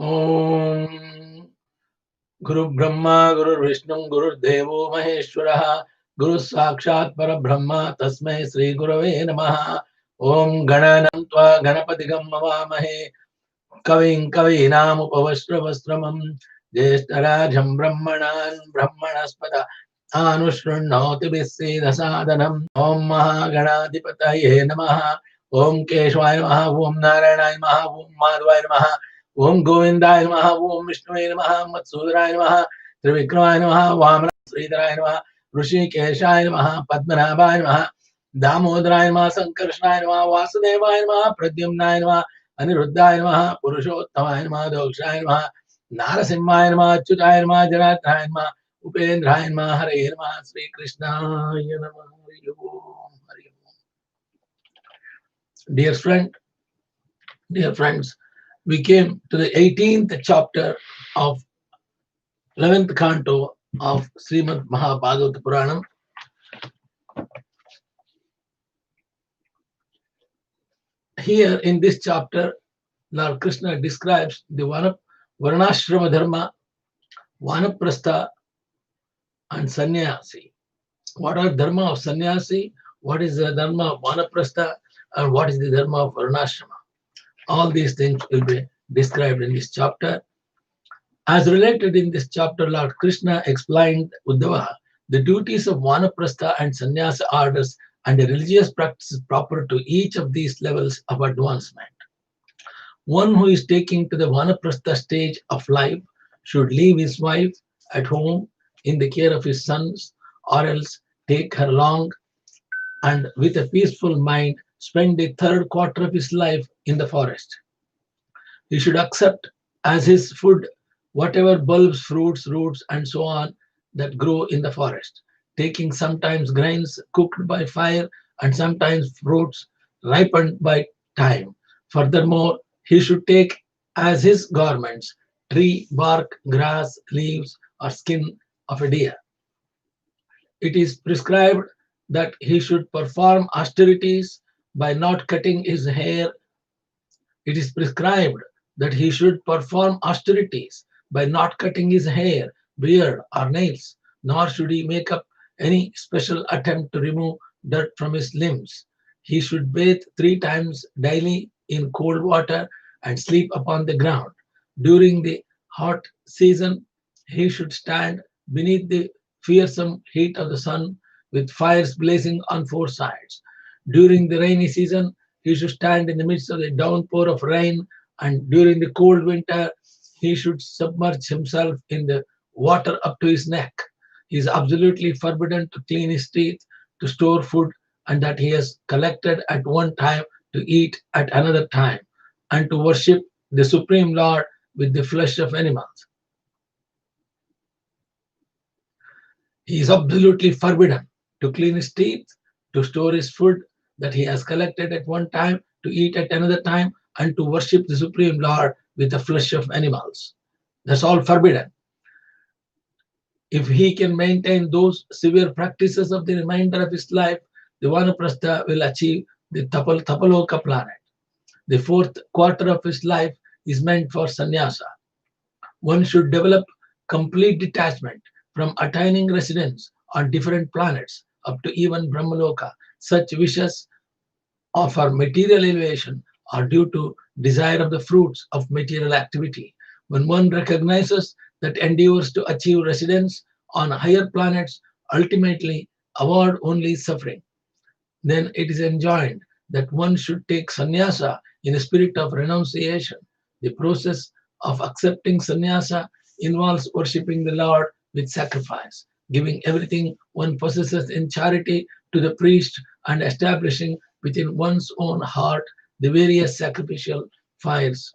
Om Guru Brahma, Guru Vishnu, Guru Devo Maheshwara, Guru Sakshat Parabrahma, Tasmai Sri Gurave Namaha. Om Gananam Tva Ganapatigam Mavamahe, Kavim Kavinam Upavasravastramam, Jeshtarajam Brahmanan Brahmanaspata, Anushrunoti Visida Sadhanam, Om Mahaganadipataye Namaha, Om Keshwaya Namaha, Om Narayana Namaha, Om Madhvaya Namaha, Om Govindaya Namaha, Om Vishnuaya Namaha, Matsudaraya Namaha, Trivikramaya Namaha, Vamana Sridharaya Namaha, Rishikeshaya Namaha, Padmanabhaya Namaha, Damodaraya Namaha, Sankarshnaya Namaha, Vasudevaya Namaha, Pradyumnaya Namaha, Aniruddhaya Namaha, Purushottamaya Namaha, Dokshaya Namaha, Narasimhaya Namaha, Achyutaya Namaha, Janathaya Namaha, Upendraya Namaha, Hare Namaha, Sri Krishna Namaha, Hari Om, Hari Om. Dear friends, we came to the 18th chapter of 11th canto of Srimad Mahabhagavata Puranam. Here in this chapter, Lord Krishna describes the Varnashrama Dharma, Vanaprastha, and Sannyasi. What are dharma of sannyasi? What is the dharma of vanaprastha? And what is the dharma of varnashrama? All these things will be described in this chapter. As related in this chapter, Lord Krishna explained Uddava the duties of vanaprastha and sannyasa orders and the religious practices proper to each of these levels of advancement. One who is taking to the vanaprastha stage of life should leave his wife at home in the care of his sons, or else take her along and with a peaceful mind spend the third quarter of his life in the forest. He should accept as his food whatever bulbs, fruits, roots, and so on that grow in the forest, taking sometimes grains cooked by fire and sometimes fruits ripened by time. Furthermore, he should take as his garments tree bark, grass, leaves, or skin of a deer. It is prescribed that he should perform austerities by not cutting his hair. It is prescribed that he should perform austerities by not cutting his hair, beard, or nails, nor should he make up any special attempt to remove dirt from his limbs. He should bathe 3 times daily in cold water and sleep upon the ground. During the hot season, he should stand beneath the fearsome heat of the sun with fires blazing on 4 sides. During the rainy season, he should stand in the midst of the downpour of rain, and during the cold winter, he should submerge himself in the water up to his neck. He is absolutely forbidden to clean his teeth, to store food, and that he has collected at one time to eat at another time, and to worship the Supreme Lord with the flesh of animals. He is absolutely forbidden to clean his teeth, to store his food that he has collected at one time, to eat at another time, and to worship the Supreme Lord with the flesh of animals. That's all forbidden. If he can maintain those severe practices of the remainder of his life, the Vanaprastha will achieve the Tapaloka planet. The fourth quarter of his life is meant for sannyasa. One should develop complete detachment from attaining residence on different planets up to even Brahmaloka. Such wishes of our material elevation are due to desire of the fruits of material activity. When one recognizes that endeavors to achieve residence on higher planets ultimately avoid only suffering, then it is enjoined that one should take sannyasa in a spirit of renunciation. The process of accepting sannyasa involves worshipping the Lord with sacrifice, giving everything one possesses in charity to the priest, and establishing within one's own heart the various sacrificial fires.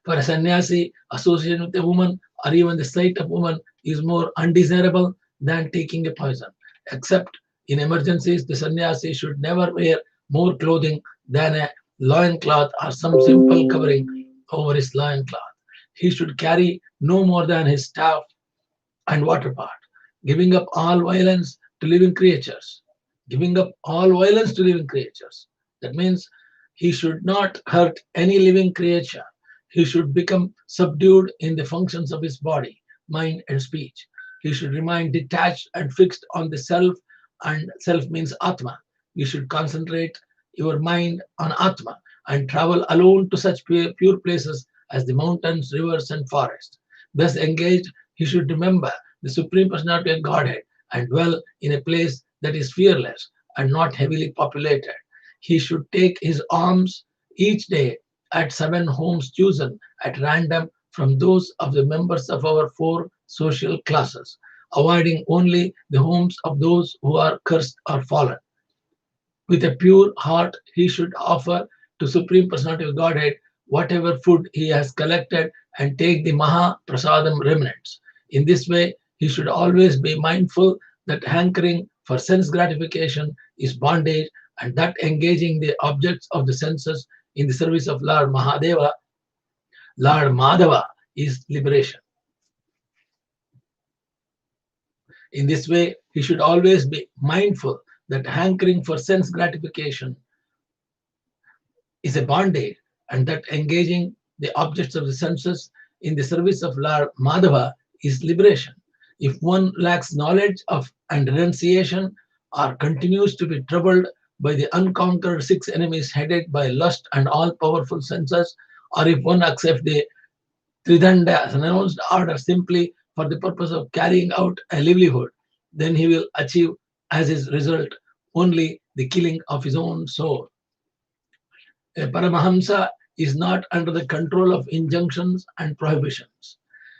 For a sannyasi, association with a woman or even the sight of woman is more undesirable than taking a poison. Except in emergencies, the sannyasi should never wear more clothing than a loincloth or some simple covering over his loincloth. He should carry no more than his staff and water pot, giving up all violence to living creatures. Giving up all violence to living creatures. That means he should not hurt any living creature. He should become subdued in the functions of his body, mind, and speech. He should remain detached and fixed on the self, and self means Atma. You should concentrate your mind on Atma and travel alone to such pure places as the mountains, rivers, and forests. Thus engaged, he should remember the Supreme Personality of Godhead and dwell in a place that is fearless and not heavily populated. He should take his alms each day at 7 homes chosen at random from those of the members of our 4 social classes, avoiding only the homes of those who are cursed or fallen. With a pure heart, he should offer to Supreme Personality of Godhead whatever food he has collected and take the Maha Prasadam remnants. In this way, he should always be mindful that hankering for sense gratification is bondage and that engaging the objects of the senses in the service of Lord Madhava, is liberation. In this way, he should always be mindful that hankering for sense gratification is a bondage and that engaging the objects of the senses in the service of Lord Madhava is liberation. If one lacks knowledge of and renunciation or continues to be troubled by the unconquered 6 enemies headed by lust and all powerful senses, or if one accepts the Tridhanda's announced order simply for the purpose of carrying out a livelihood, then he will achieve as his result only the killing of his own soul. A Paramahamsa is not under the control of injunctions and prohibitions.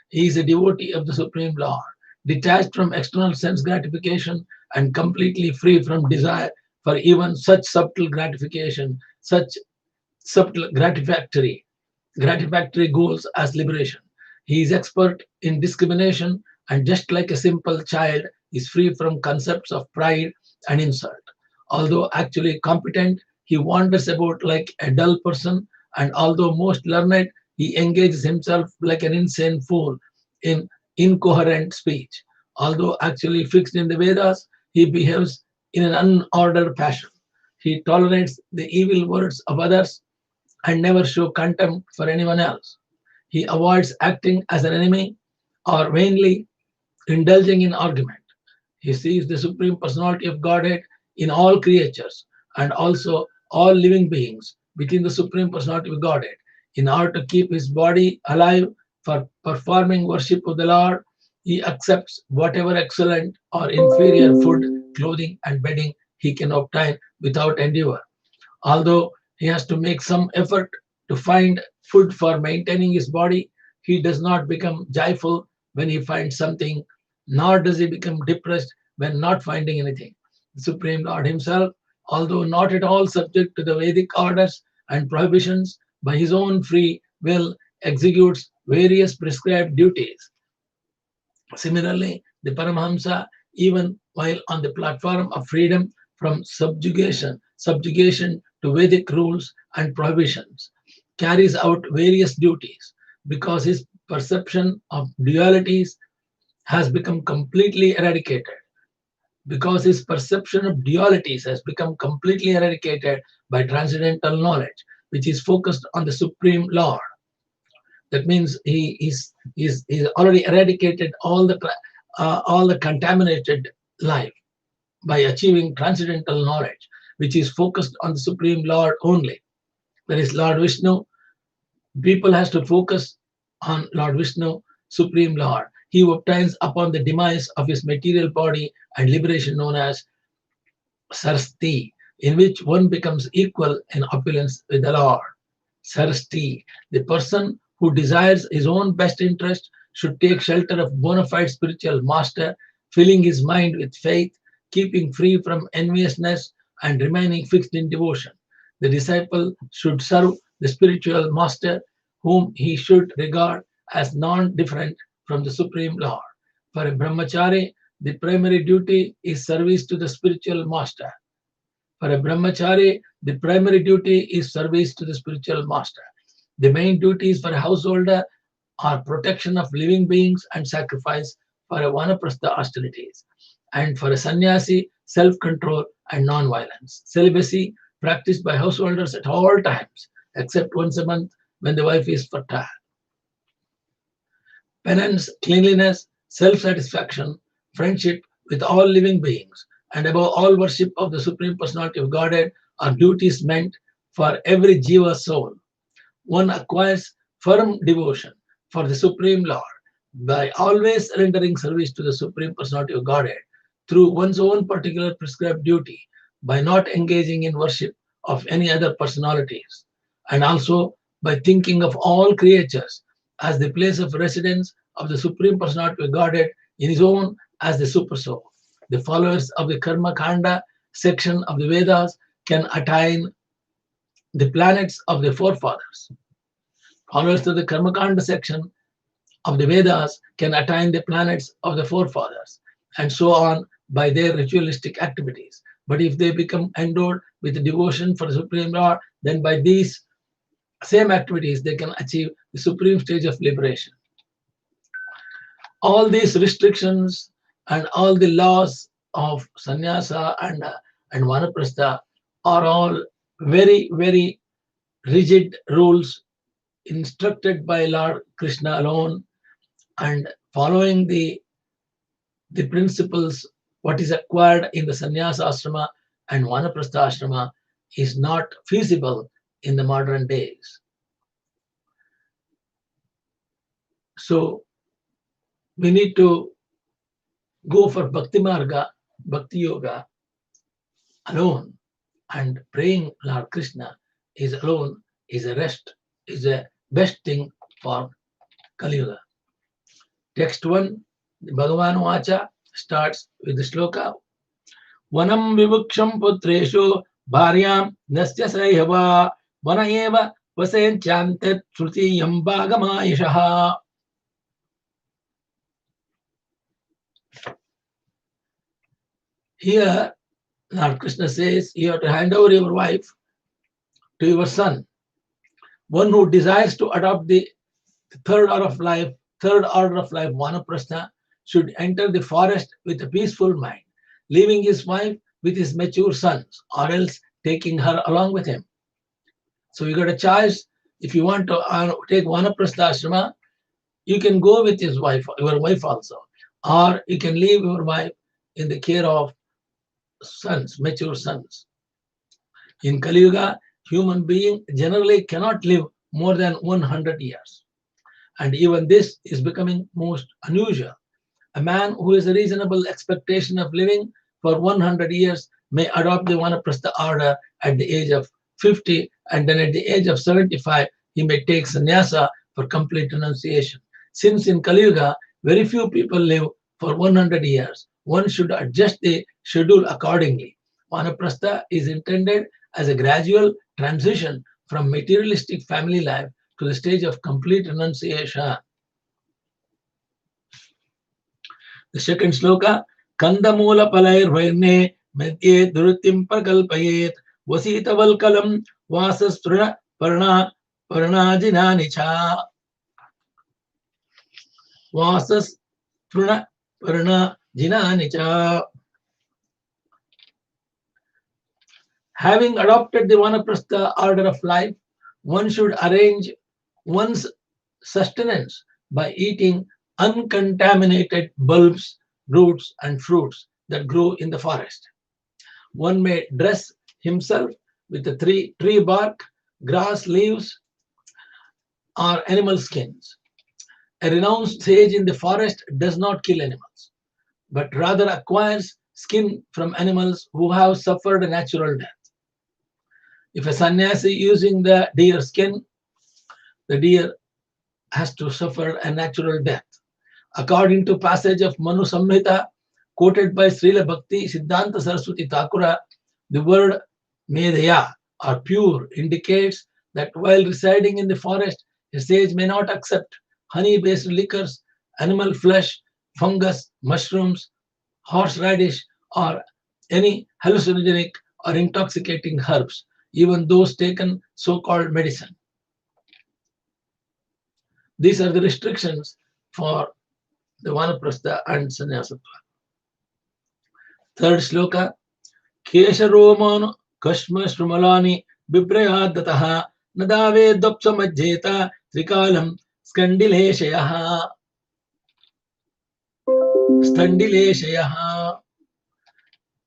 He is a devotee of the Supreme Lord, detached from external sense gratification and completely free from desire for even such subtle gratification, such subtle gratifactory goals as liberation. He is expert in discrimination and just like a simple child is free from concepts of pride and insult. Although actually competent, he wanders about like a dull person, and although most learned, he engages himself like an insane fool in incoherent speech. Although actually fixed in the Vedas, he behaves in an unordered fashion. He tolerates the evil words of others and never show contempt for anyone else. He avoids acting as an enemy or vainly indulging in argument. He sees the Supreme Personality of Godhead in all creatures and also all living beings within the Supreme Personality of Godhead. In order to keep his body alive for performing worship of the Lord, he accepts whatever excellent or inferior food, clothing, and bedding he can obtain without endeavor. Although he has to make some effort to find food for maintaining his body, he does not become joyful when he finds something, nor does he become depressed when not finding anything. The Supreme Lord himself, although not at all subject to the Vedic orders and prohibitions, by his own free will executes various prescribed duties. Similarly, the Paramahamsa, even while on the platform of freedom from subjugation to Vedic rules and prohibitions, carries out various duties because his perception of dualities has become completely eradicated. Because his perception of dualities has become completely eradicated by transcendental knowledge, which is focused on the Supreme Lord. That means he's already eradicated all the contaminated life by achieving transcendental knowledge, which is focused on the Supreme Lord only. That is Lord Vishnu. People has to focus on Lord Vishnu, Supreme Lord. He obtains upon the demise of his material body and liberation known as Sarsti, in which one becomes equal in opulence with the Lord. Sarsti, the person who desires his own best interest should take shelter of bona fide spiritual master, filling his mind with faith, keeping free from enviousness, and remaining fixed in devotion. The disciple should serve the spiritual master, whom he should regard as non-different from the Supreme Lord. For a brahmachari, the primary duty is service to the spiritual master. For a brahmachari, the primary duty is service to the spiritual master. The main duties for a householder are protection of living beings and sacrifice for a vanaprastha austerities. And for a sannyasi, self-control and non-violence. Celibacy practiced by householders at all times, except once a month when the wife is fertile. Penance, cleanliness, self-satisfaction, friendship with all living beings, and above all worship of the Supreme Personality of Godhead are duties meant for every Jiva soul. One acquires firm devotion for the Supreme Lord by always rendering service to the Supreme Personality of Godhead through one's own particular prescribed duty, by not engaging in worship of any other personalities, and also by thinking of all creatures as the place of residence of the Supreme Personality of Godhead in his own as the Supersoul. The followers of the Karma Kanda section of the Vedas can attain the planets of their forefathers. Followers of the Karma Kanda section of the Vedas can attain the planets of the forefathers, and so on by their ritualistic activities. But if they become endowed with devotion for the Supreme Lord, then by these same activities they can achieve the supreme stage of liberation. All these restrictions and all the laws of sannyasa and vanaprastha are all very, very rigid rules instructed by Lord Krishna alone, and following the principles, what is acquired in the sannyasa ashrama and vanaprastha ashrama is not feasible in the modern days. So we need to go for bhakti marga, bhakti yoga alone, and praying Lord Krishna is alone, is a rest, is a best thing for Kali Yuga. Text 1, Bhagavan Vacha starts with the sloka. Vanam vivuksham putreshu bharyam nasya sahava vana eva vasenchantet shrutiyam bhagamayashaha. Here, Lord Krishna says, you have to hand over your wife to your son. One who desires to adopt the third order of life, vanaprastha, should enter the forest with a peaceful mind, leaving his wife with his mature sons, or else taking her along with him. So you got a choice. If you want to take vanaprastha ashrama, you can go with your wife also, or you can leave your wife in the care of sons, mature sons. In Kali Yuga, human being generally cannot live more than 100 years. And even this is becoming most unusual. A man who has a reasonable expectation of living for 100 years may adopt the vanaprastha order at the age of 50, and then at the age of 75, he may take sannyasa for complete renunciation. Since in Kali Yuga, very few people live for 100 years, one should adjust the schedule accordingly. Vanaprastha is intended as a gradual transition from materialistic family life to the stage of complete renunciation. The second sloka, Kandamula Palair Vairne Medye Durutim Prakalpayet Vasita Valkalam Vasastruna Parnajinanicha Vasastruna Parnajinanicha. Having adopted the vanaprastha order of life, one should arrange one's sustenance by eating uncontaminated bulbs, roots, and fruits that grow in the forest. One may dress himself with the tree bark, grass leaves, or animal skins. A renowned sage in the forest does not kill animals, but rather acquires skin from animals who have suffered a natural death. If a sannyasi using the deer skin, the deer has to suffer a natural death. According to passage of Manu Samhita quoted by Srila Bhakti Siddhanta Saraswati Thakura, the word Medhaya or pure indicates that while residing in the forest, a sage may not accept honey-based liquors, animal flesh, fungus, mushrooms, horseradish, or any hallucinogenic or intoxicating herbs, even those taken so-called medicine. These are the restrictions for the vanaprastha and sannyasatva. Third sloka, Kesharomano Kashma Shrumalani Bibrayadataha Nadave dopsamajjeta trikalam skandileshayaha. Skandileshayaha.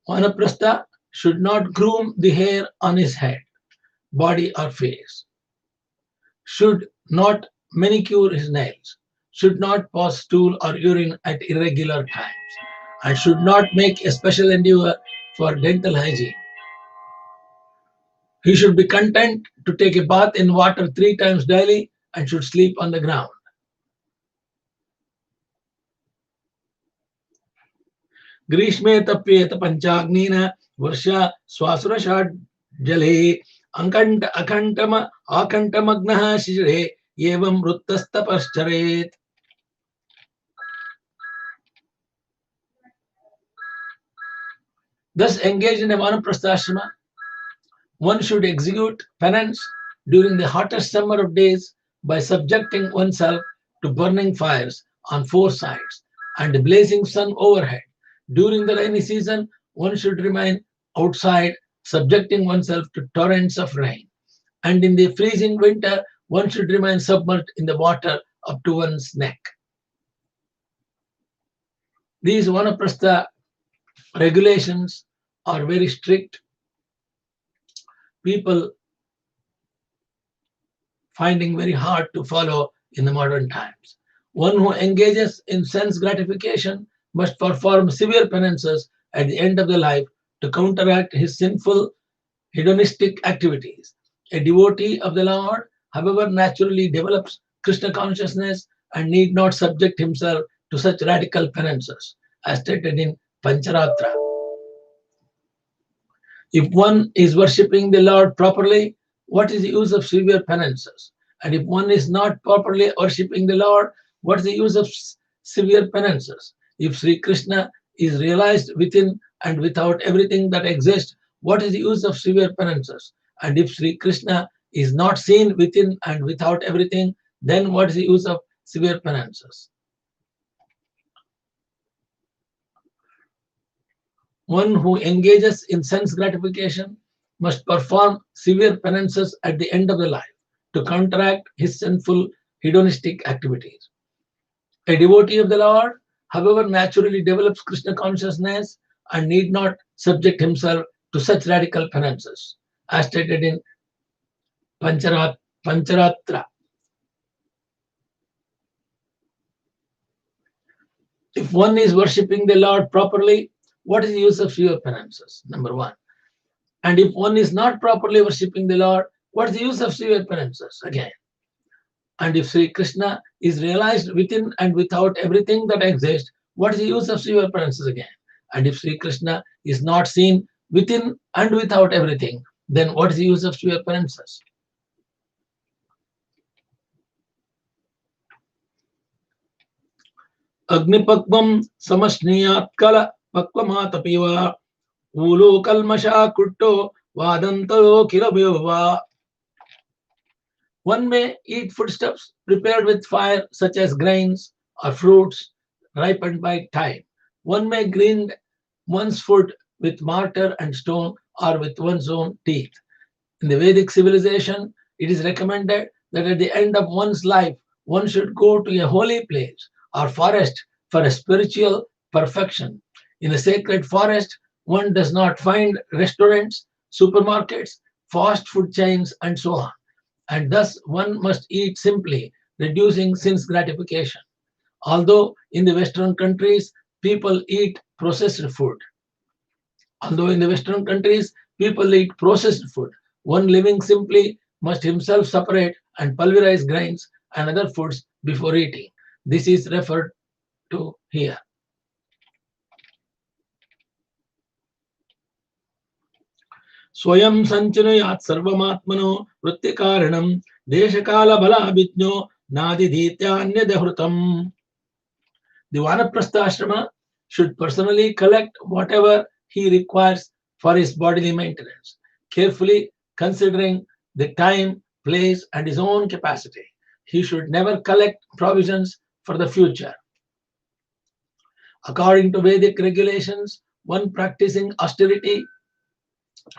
Vanaprastha should not groom the hair on his head, body or face, should not manicure his nails, should not pass stool or urine at irregular times, and should not make a special endeavor for dental hygiene. He should be content to take a bath in water 3 times daily and should sleep on the ground. Grishme tapyeta panchagnina varsha swasura jale akantama akantamagnaha shire yevam ruttastapascharet. Thus engaged in a vanaprastha, one should execute penance during the hottest summer of days by subjecting oneself to burning fires on 4 sides and the blazing sun overhead. During the rainy season, one should remain outside, subjecting oneself to torrents of rain. And in the freezing winter, one should remain submerged in the water up to one's neck. These vanaprastha regulations are very strict. People finding very hard to follow in the modern times. One who engages in sense gratification must perform severe penances at the end of the life to counteract his sinful hedonistic activities. A devotee of the Lord, however, naturally develops Krishna consciousness and need not subject himself to such radical penances, as stated in Pancharatra. If one is worshipping the Lord properly, what is the use of severe penances? And if one is not properly worshipping the Lord, what is the use of severe penances? If Sri Krishna is realized within and without everything that exists, what is the use of severe penances? And if Sri Krishna is not seen within and without everything, then what is the use of severe penances? One who engages in sense gratification must perform severe penances at the end of the life to counteract his sinful hedonistic activities. A devotee of the Lord, however, naturally develops Krishna consciousness and need not subject himself to such radical penances, as stated in Pancharatra. If one is worshipping the Lord properly, what is the use of severe penances? Number one. And if one is not properly worshipping the Lord, what is the use of severe penances? Again. And if Sri Krishna is realized within and without everything that exists, what is the use of severe penances? Again. And if Sri Krishna is not seen within and without everything, then what is the use of severe penances? Agnipakvam samashniyat kala pakvamatapiva ulo kalmasha kutto vadantaro kirabhyova. One may eat foodstuffs prepared with fire, such as grains or fruits ripened by time. One may grind one's food with mortar and stone or with one's own teeth. In the Vedic civilization, it is recommended that at the end of one's life, one should go to a holy place or forest for a spiritual perfection. In a sacred forest, one does not find restaurants, supermarkets, fast food chains, and so on. And thus one must eat simply, reducing sense gratification. Although in the Western countries, people eat processed food. One living simply must himself separate and pulverize grains and other foods before eating. This is referred to here. Swayam sanchunayat sarvamatmano vrittikaranam deshakala bhalabhijno nadidhityanyadahrutam. The Vanaprastha ashrama should personally collect whatever he requires for his bodily maintenance, carefully considering the time, place, and his own capacity. He should never collect provisions for the future. According to Vedic regulations, one practicing austerity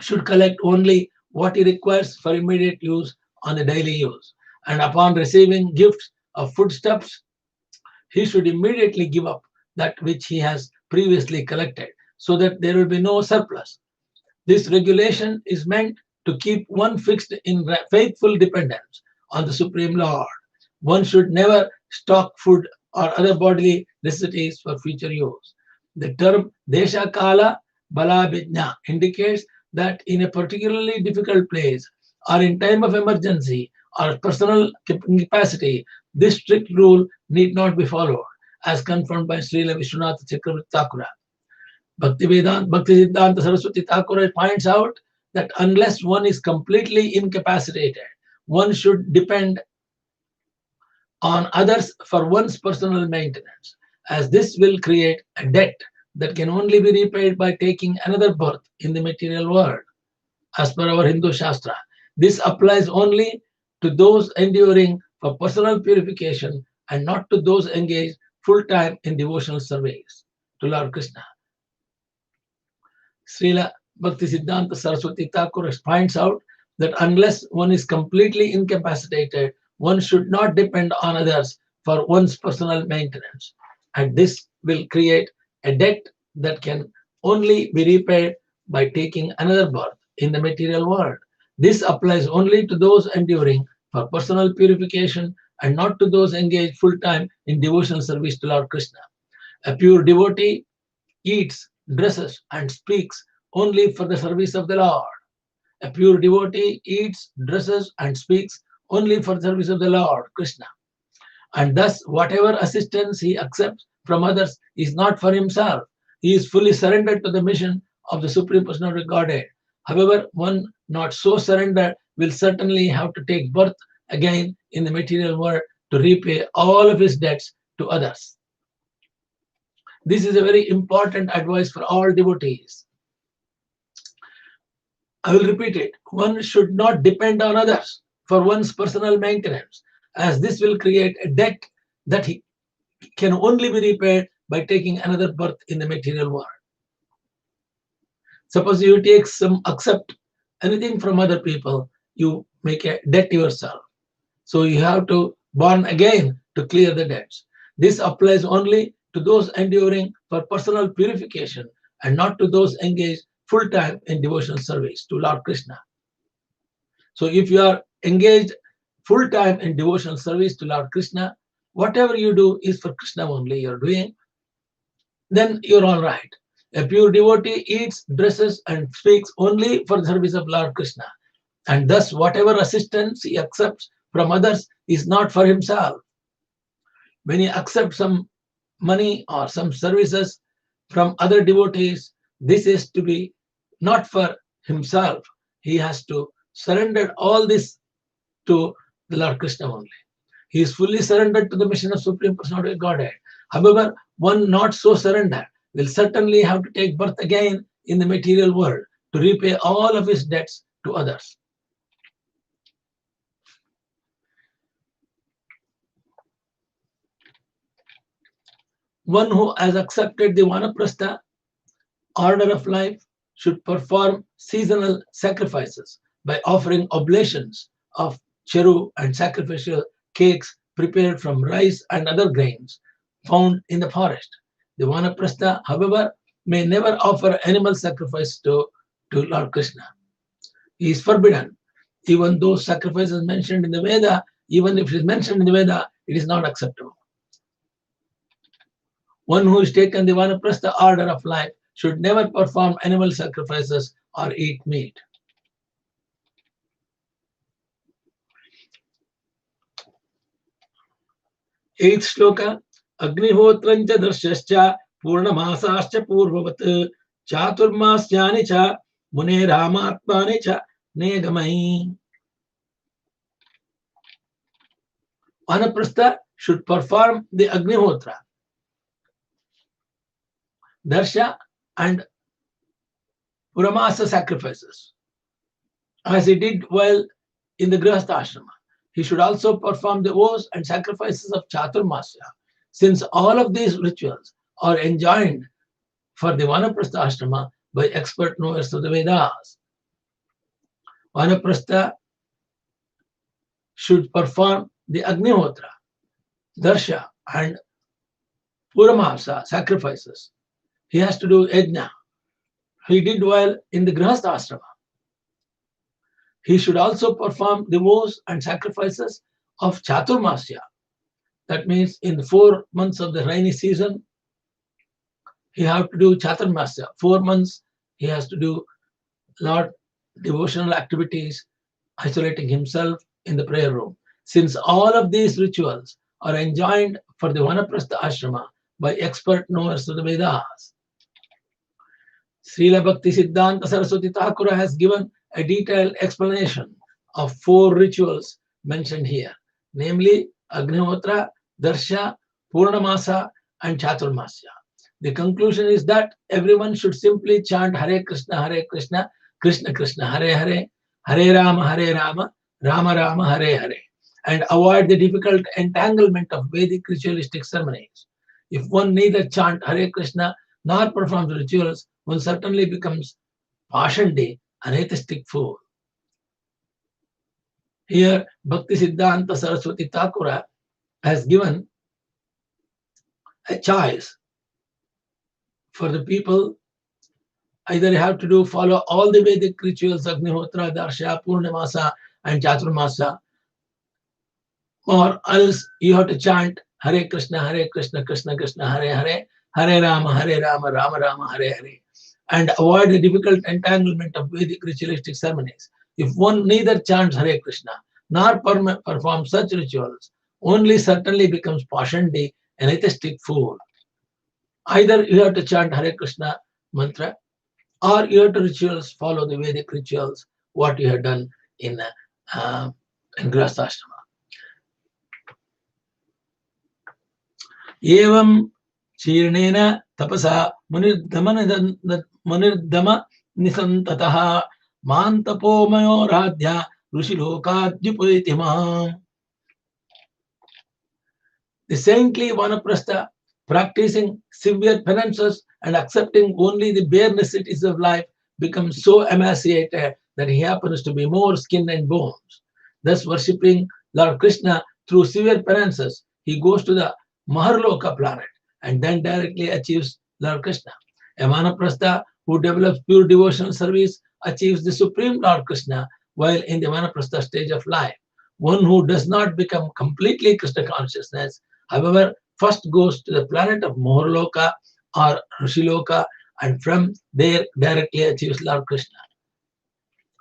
should collect only what he requires for immediate use on the daily use. And upon receiving gifts of foodstuffs, he should immediately give up that which he has previously collected, so that there will be no surplus. This regulation is meant to keep one fixed in faithful dependence on the Supreme Lord. One should never stock food or other bodily necessities for future use. The term Desha Kala Balabhijna indicates that in a particularly difficult place or in time of emergency or personal capacity, this strict rule need not be followed, as confirmed by Srila Vishwanath Chakravarti Thakura. Bhakti Siddhanta Saraswati Thakur points out that unless one is completely incapacitated, one should depend on others for one's personal maintenance, as this will create a debt that can only be repaid by taking another birth in the material world. As per our Hindu Shastra, this applies only to those enduring for personal purification and not to those engaged full time in devotional service to Lord Krishna. Srila Bhakti Siddhanta Saraswati Thakur points out that unless one is completely incapacitated, one should not depend on others for one's personal maintenance, and this will create a debt that can only be repaid by taking another birth in the material world. This applies only to those enduring for personal purification and not to those engaged full time in devotional service to Lord Krishna. A pure devotee eats, dresses, and speaks only for the service of the Lord. A pure devotee eats, dresses, and speaks only for the service of the Lord, Krishna. And thus, whatever assistance he accepts from others is not for himself. He is fully surrendered to the mission of the Supreme Personality of Godhead. However, one not so surrendered will certainly have to take birth again in the material world to repay all of his debts to others. This is a very important advice for all devotees. I will repeat it. One should not depend on others for one's personal maintenance, as this will create a debt that he can only be repaid by taking another birth in the material world. Suppose you accept anything from other people, you make a debt yourself. So you have to born again to clear the debts. This applies only to those enduring for personal purification and not to those engaged full time in devotional service to Lord Krishna. So if you are engaged full time in devotional service to Lord Krishna, whatever you do is for Krishna only you're doing, then you're all right. A pure devotee eats, dresses, and speaks only for the service of Lord Krishna. And thus, whatever assistance he accepts from others is not for himself. When he accepts some money or some services from other devotees, this is to be not for himself. He has to surrender all this to the Lord Krishna only. He is fully surrendered to the mission of Supreme Personality of Godhead. However, one not so surrendered will certainly have to take birth again in the material world to repay all of his debts to others. One who has accepted the Vanaprastha order of life should perform seasonal sacrifices by offering oblations of cheru and sacrificial cakes prepared from rice and other grains found in the forest. The Vanaprastha, however, may never offer animal sacrifice to Lord Krishna. He is forbidden. Even those sacrifices mentioned in the Veda, even if it is mentioned in the Veda, it is not acceptable. One who has taken the Vanaprastha order of life should never perform animal sacrifices or eat meat. Eighth shloka, Agnihotrancha darshascha purnamasascha purvavat chaturmasyani cha mune ramatmani cha negamai. Vanaprastha should perform the Agnihotra, Darsha and Puramasa sacrifices, as he did while in the Grihastha Ashrama. He should also perform the vows and sacrifices of Chaturmasya, since all of these rituals are enjoined for the Vanaprastha Ashrama by expert knowers of the Vedas. Vanaprastha should perform the Agnihotra, Darsha, and Puramasa sacrifices. He has to do yajna. He did well in the Grihastha ashrama. He should also perform the vows and sacrifices of Chaturmasya. That means in the 4 months of the rainy season, he have to do Chaturmasya. 4 months he has to do lot devotional activities, isolating himself in the prayer room. Since all of these rituals are enjoined for the Vanaprastha ashrama by expert knowers of the Vedas, Srila Bhakti Siddhanta Saraswati Thakura has given a detailed explanation of 4 rituals mentioned here, namely Agnihotra, Darsha, Purnamasa, and Chaturmasya. The conclusion is that everyone should simply chant Hare Krishna, Krishna Krishna, Hare Hare, Hare Rama, Rama Rama, Hare Hare, and avoid the difficult entanglement of Vedic ritualistic ceremonies. If one neither chant Hare Krishna nor performs rituals, one certainly becomes Pashandi, an atheistic fool. Here, Bhakti Siddhanta Saraswati Thakura has given a choice for the people. Either you have to follow all the Vedic rituals, Agnihotra, Darsha, Purnamasa, and Chaturmasa, or else you have to chant Hare Krishna, Krishna Krishna, Hare Hare, Hare Rama, Rama Rama, Hare Hare, and avoid the difficult entanglement of Vedic ritualistic ceremonies. If one neither chants Hare Krishna nor performs such rituals, only certainly becomes Pashandi, an atheistic fool. Either you have to chant Hare Krishna mantra, or you have to rituals, follow the Vedic rituals, what you have done in Grihastha ashrama. Evam Chirnena Tapasa Munirdama Nisantataha Mantapo Mayoradhya Rushilokadhyupoitimam. The saintly Vanaprastha, practicing severe penances and accepting only the bare necessities of life, becomes so emaciated that he happens to be more skin and bones. Thus, worshipping Lord Krishna through severe penances, he goes to the Maharloka planet and then directly achieves Lord Krishna. A Vanaprastha who develops pure devotional service achieves the supreme Lord Krishna while in the Vanaprastha stage of life. One who does not become completely Krishna consciousness, however, first goes to the planet of Maharloka or Rishiloka and from there directly achieves Lord Krishna.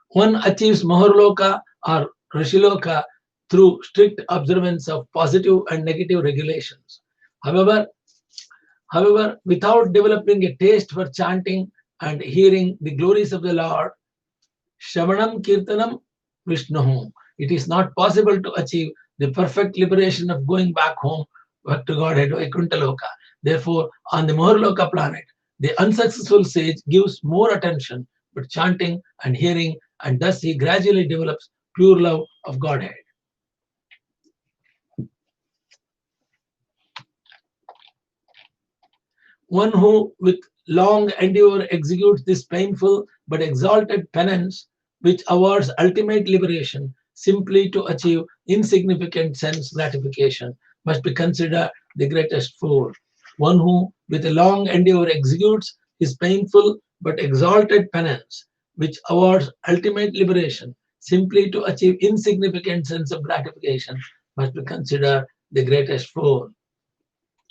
One achieves Maharloka or Rishiloka through strict observance of positive and negative regulations. However, without developing a taste for chanting and hearing the glories of the Lord, Shravanam Kirtanam Vishnuhu, it is not possible to achieve the perfect liberation of going back home back to Godhead, Vaikuntha-loka. Therefore, on the Maharloka planet, the unsuccessful sage gives more attention to chanting and hearing, and thus he gradually develops pure love of Godhead. One who with long endeavor executes this painful but exalted penance, which awards ultimate liberation simply to achieve insignificant sense gratification, must be considered the greatest fool. One who with a long endeavor executes his painful but exalted penance, which awards ultimate liberation simply to achieve insignificant sense of gratification, must be considered the greatest fool.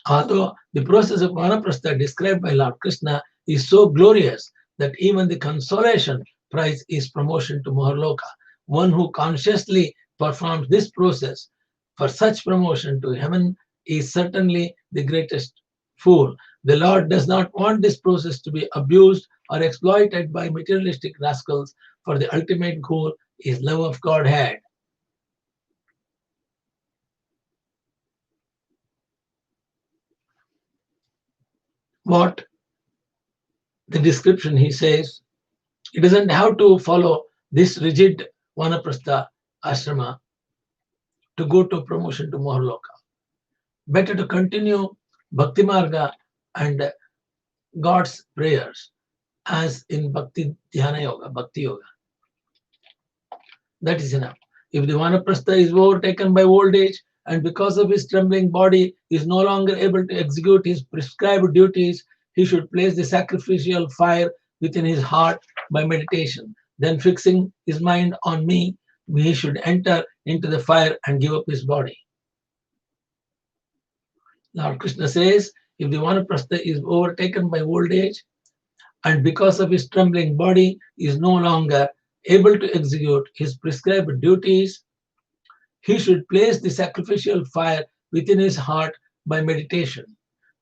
Although the process of Vanaprastha described by Lord Krishna is so glorious that even the consolation prize is promotion to Maharloka, one who consciously performs this process for such promotion to heaven is certainly the greatest fool. The Lord does not want this process to be abused or exploited by materialistic rascals, for the ultimate goal is love of Godhead. What the description, he says, it doesn't have to follow this rigid Vanaprastha ashrama to go to promotion to Maharloka. Better to continue Bhakti Marga and God's prayers as in Bhakti Dhyana Yoga, Bhakti Yoga. That is enough. If the vanaprastha is overtaken by old age and because of his trembling body is no longer able to execute his prescribed duties, he should place the sacrificial fire within his heart by meditation. Then fixing his mind on me, he should enter into the fire and give up his body. Lord Krishna says, if the vanaprastha is overtaken by old age and because of his trembling body is no longer able to execute his prescribed duties, he should place the sacrificial fire within his heart by meditation.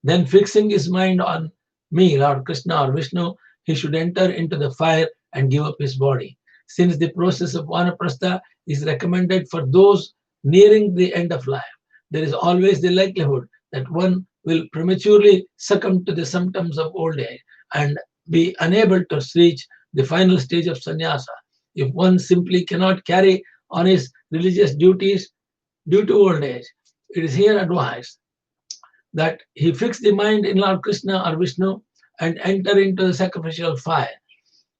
Then fixing his mind on me, Lord Krishna or Vishnu, he should enter into the fire and give up his body. Since the process of vanaprastha is recommended for those nearing the end of life, there is always the likelihood that one will prematurely succumb to the symptoms of old age and be unable to reach the final stage of sannyasa. If one simply cannot carry on his religious duties due to old age, it is here advised that he fix the mind in Lord Krishna or Vishnu and enter into the sacrificial fire.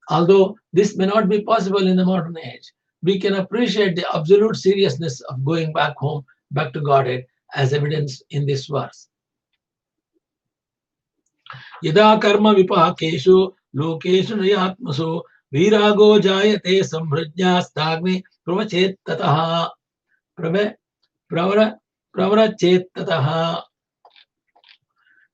Although this may not be possible in the modern age, we can appreciate the absolute seriousness of going back home, back to Godhead, as evidenced in this verse. Yada karma vipakeshu lokeshu nayatmasu virago jayate samhrajya stagni pravachetataha pravarachetataha.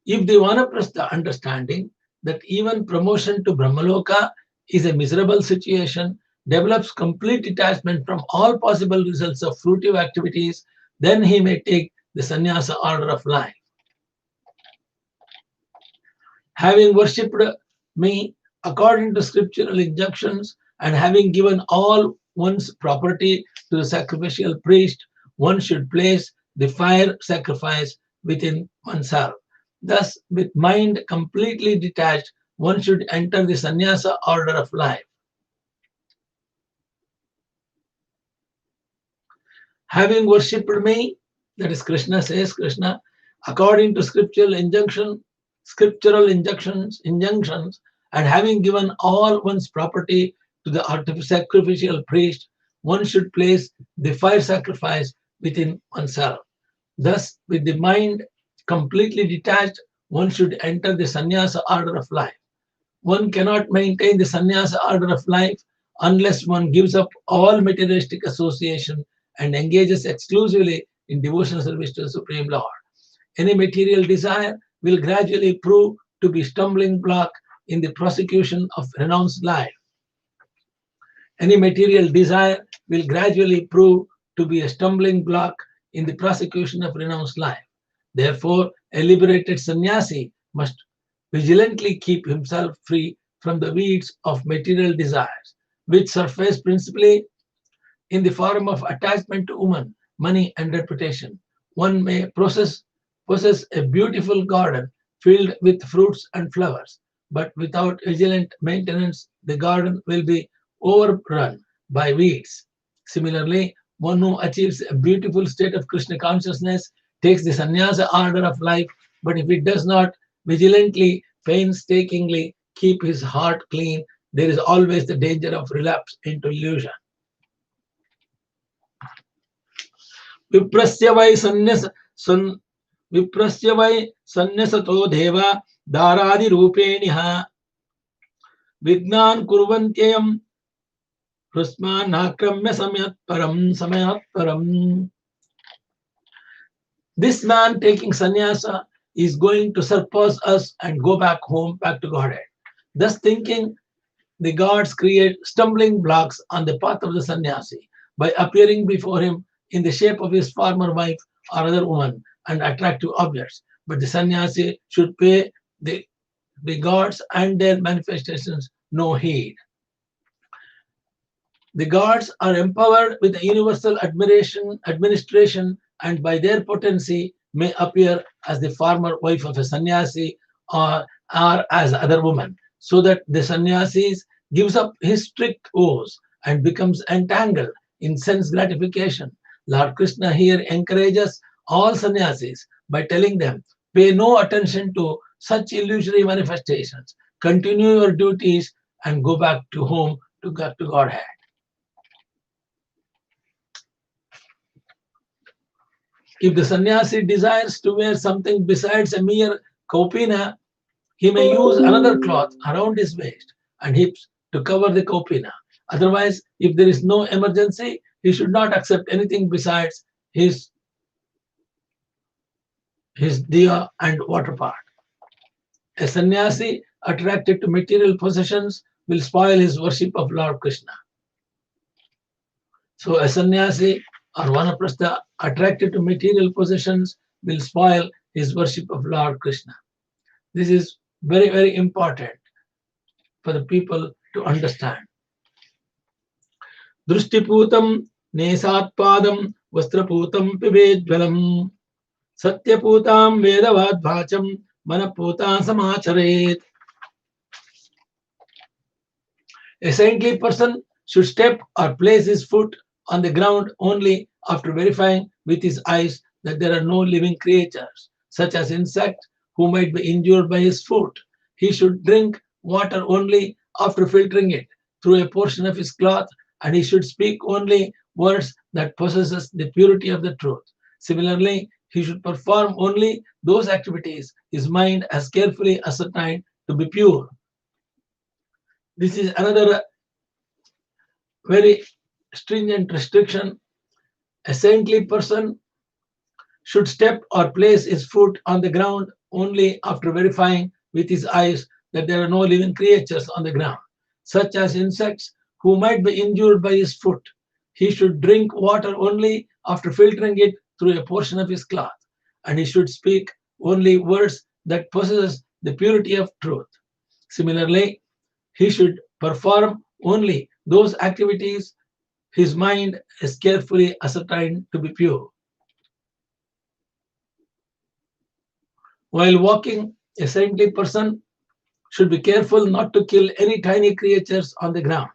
If the vanaprastha understanding that even promotion to Brahmaloka is a miserable situation develops complete detachment from all possible results of fruitive activities, then he may take the sannyasa order of life. Having worshipped me according to scriptural injunctions and having given all one's property to the sacrificial priest, one should place the fire sacrifice within oneself. Thus, with mind completely detached, one should enter the sannyasa order of life. Having worshipped me, that is Krishna says, Krishna, according to scriptural injunctions, and having given all one's property to the sacrificial priest, one should place the fire sacrifice within oneself. Thus, with the mind completely detached, one should enter the sannyasa order of life. One cannot maintain the sannyasa order of life unless one gives up all materialistic association and engages exclusively in devotional service to the Supreme Lord. Any material desire will gradually prove to be stumbling block in the prosecution of renounced life. Any material desire will gradually prove to be a stumbling block in the prosecution of renounced life. Therefore, a liberated sannyasi must vigilantly keep himself free from the weeds of material desires, which surface principally in the form of attachment to woman, money, and reputation. One may possess a beautiful garden filled with fruits and flowers, but without vigilant maintenance, the garden will be overrun by weeds. Similarly, one who achieves a beautiful state of Krishna consciousness takes the sannyasa order of life, but if it does not vigilantly, painstakingly keep his heart clean, there is always the danger of relapse into illusion. Viprasya vai sanyasato deva daradi rupeniha vignan kurvantyayam hrusman akramya samayat param. This man taking sannyasa is going to surpass us and go back home, back to Godhead. Thus thinking, the gods create stumbling blocks on the path of the sannyasi by appearing before him in the shape of his former wife or other woman and attractive objects. But the sannyasi should pay the gods and their manifestations no heed. The gods are empowered with the universal administration, and by their potency may appear as the former wife of a sannyasi or as other woman, so that the sannyasi gives up his strict oaths and becomes entangled in sense gratification. Lord Krishna here encourages all sannyasis by telling them, pay no attention to such illusory manifestations, continue your duties and go back to home, to Godhead. If the sannyasi desires to wear something besides a mere kaupina, he may use another cloth around his waist and hips to cover the kaupina. Otherwise, if there is no emergency, he should not accept anything besides his diya and water pot. A sannyasi attracted to material possessions will spoil his worship of Lord Krishna. So a sannyasi or vanaprastha attracted to material possessions will spoil his worship of Lord Krishna. This is very, very important for the people to understand. Drushtiputam nesatpadam vastraputam pibedvalam satyaputam vedavadvacham manaputam samacharet. A saintly person should step or place his foot on the ground only after verifying with his eyes that there are no living creatures, such as insects, who might be injured by his foot. He should drink water only after filtering it through a portion of his cloth, and he should speak only words that possesses the purity of the truth. Similarly, he should perform only those activities his mind has carefully ascertained to be pure. This is another very stringent restriction. A saintly person should step or place his foot on the ground only after verifying with his eyes that there are no living creatures on the ground, such as insects, who might be injured by his foot. He should drink water only after filtering it through a portion of his cloth, and he should speak only words that possess the purity of truth. Similarly, he should perform only those activities his mind is carefully ascertained to be pure. While walking, a saintly person should be careful not to kill any tiny creatures on the ground.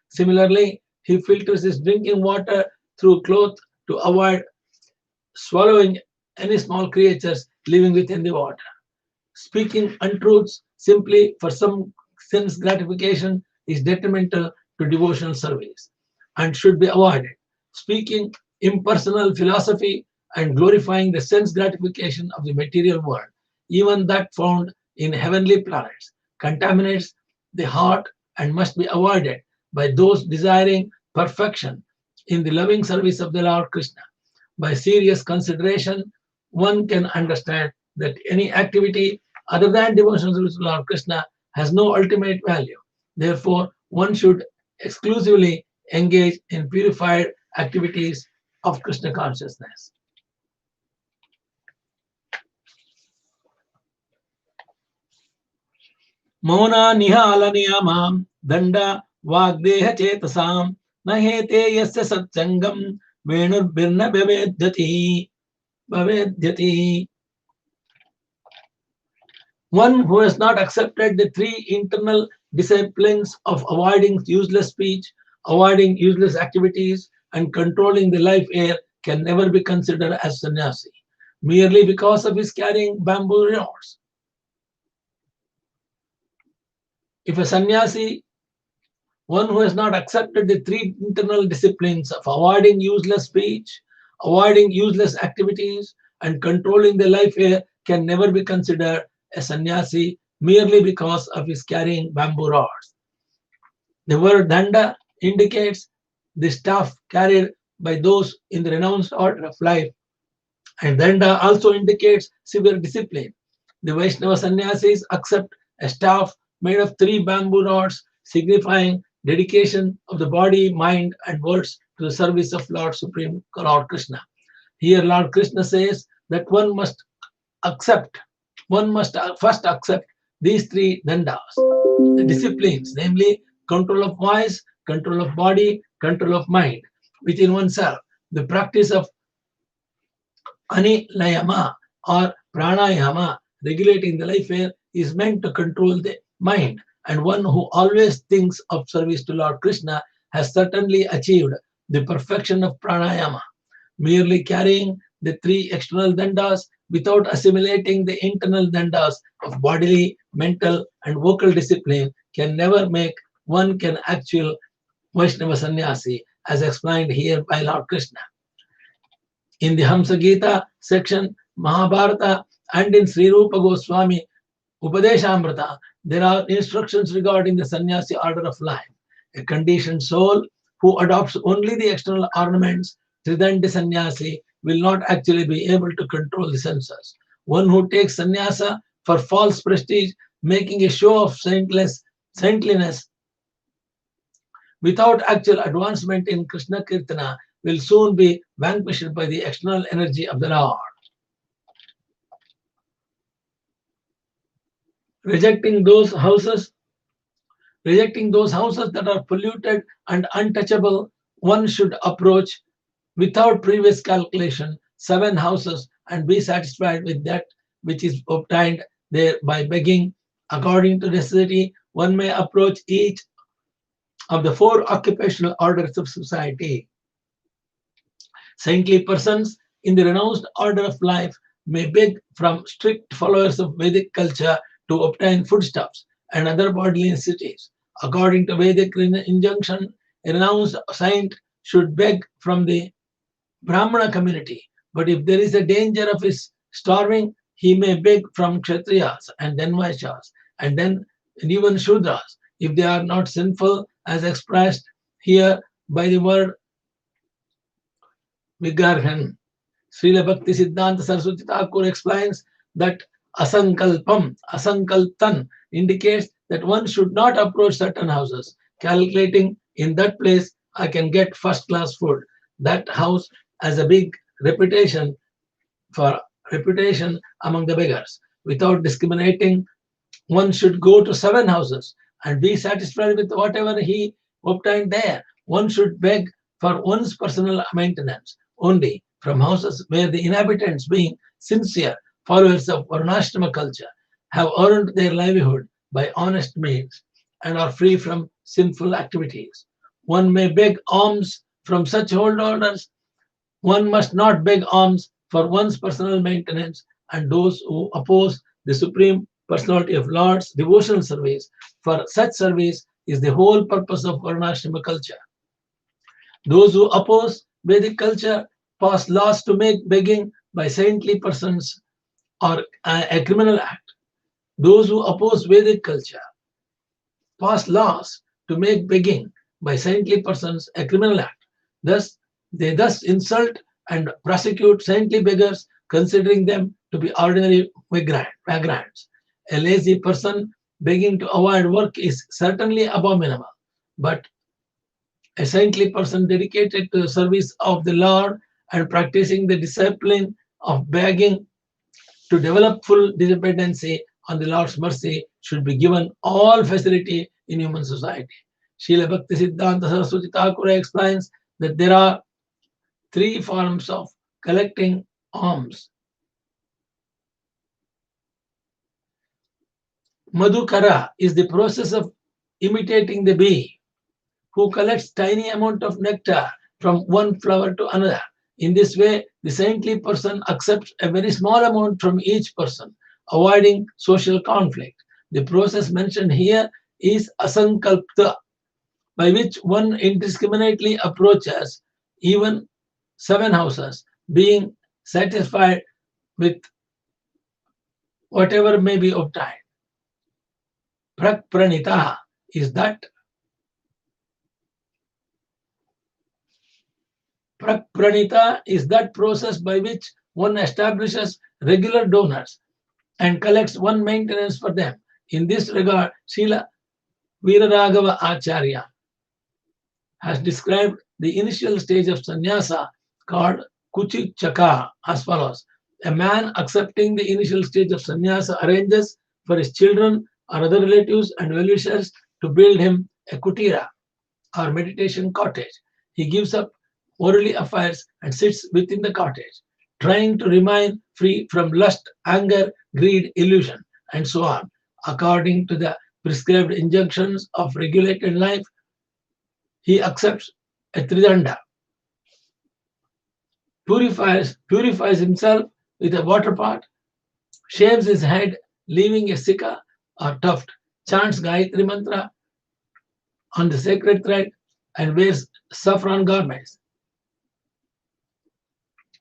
Similarly, he filters his drinking water through cloth to avoid swallowing any small creatures living within the water. Speaking untruths simply for some sense gratification is detrimental to devotional service and should be avoided. Speaking impersonal philosophy and glorifying the sense gratification of the material world, even that found in heavenly planets, contaminates the heart and must be avoided by those desiring perfection in the loving service of the Lord Krishna. By serious consideration, one can understand that any activity other than devotional service to Lord Krishna has no ultimate value. Therefore, one should exclusively engage in purified activities of Krishna consciousness. Mona nihala niyamam danda vagdeha chetasam nahete yasya satsangam venur birna bhavedyati. One who has not accepted the three internal disciplines of avoiding useless speech, avoiding useless activities, and controlling the life air can never be considered as sannyasi, merely because of his carrying bamboo rods. If a sannyasi, one who has not accepted the three internal disciplines of avoiding useless speech, avoiding useless activities, and controlling the life air, can never be considered a sannyasi merely because of his carrying bamboo rods. The word danda indicates the staff carried by those in the renounced order of life, and danda also indicates severe discipline. The Vaishnava sannyasis accept a staff made of three bamboo rods, signifying dedication of the body, mind, and words to the service of Lord Supreme Lord Krishna. Here, Lord Krishna says that one must first accept these three dandas, the disciplines, namely control of voice, control of body, control of mind within oneself. The practice of anilayama or pranayama, regulating the life air, is meant to control the mind, and one who always thinks of service to Lord Krishna has certainly achieved the perfection of pranayama. Merely carrying the three external dandas without assimilating the internal dandas of bodily, mental, and vocal discipline can never make one an actual Vaishnava sannyasi, as explained here by Lord Krishna. In the Hamsa Gita section, Mahabharata, and in Sri Rupa Goswami Upadeshamrita, there are instructions regarding the sannyasi order of life. A conditioned soul who adopts only the external ornaments, Tridandi sannyasi, will not actually be able to control the senses. One who takes sannyasa for false prestige, making a show of saintliness without actual advancement in Krishna Kirtana, will soon be vanquished by the external energy of the Lord. Rejecting those houses that are polluted and untouchable, one should approach without previous calculation 7 houses and be satisfied with that which is obtained there by begging. According to necessity, one may approach each of the 4 occupational orders of society. Saintly persons in the renounced order of life may beg from strict followers of Vedic culture to obtain foodstuffs and other bodily necessities. According to Vedic injunction, a renounced saint should beg from the Brahmana community, but if there is a danger of his starving, he may beg from Kshatriyas and then Vaishyas and even Shudras if they are not sinful as expressed here by the word Vigarhan. Srila Bhakti Siddhanta Saraswati Thakur explains that asankalpan indicates that one should not approach certain houses, calculating in that place I can get first class food. That house has a big reputation among the beggars. Without discriminating, one should go to 7 houses and be satisfied with whatever he obtained there. One should beg for one's personal maintenance only from houses where the inhabitants, being sincere followers of Varnashrama culture, have earned their livelihood by honest means and are free from sinful activities. One may beg alms from such holdovers. One must not beg alms for one's personal maintenance, and those who oppose the Supreme Personality of Lord's devotional service, for such service is the whole purpose of Varnashrama culture. Those who oppose Vedic culture pass laws to make begging by saintly persons or a criminal act. Those who oppose Vedic culture pass laws to make begging by saintly persons a criminal act. They insult and prosecute saintly beggars, considering them to be ordinary vagrants. A lazy person begging to avoid work is certainly abominable, but a saintly person dedicated to the service of the Lord and practicing the discipline of begging to develop full dependency on the Lord's mercy should be given all facility in human society. Srila Bhakti Siddhanta Saraswati Thakur explains that there are 3 forms of collecting alms. Madhukara is the process of imitating the bee, who collects tiny amount of nectar from one flower to another. In this way, the saintly person accepts a very small amount from each person, avoiding social conflict. The process mentioned here is asankalpta, by which one indiscriminately approaches even 7 houses, being satisfied with whatever may be obtained. Prakpranita is that process by which one establishes regular donors and collects one maintenance for them. In this regard, Srila Veeraraghava Acharya has described the initial stage of sannyasa called Kuchichaka as follows. A man accepting the initial stage of sannyasa arranges for his children or other relatives and well-wishers to build him a kutira or meditation cottage. He gives up worldly affairs and sits within the cottage, trying to remain free from lust, anger, greed, illusion, and so on. According to the prescribed injunctions of regulated life, he accepts a tridanda, purifies himself with a water pot, shaves his head, leaving a sika or tuft, chants Gayatri mantra on the sacred thread, and wears saffron garments.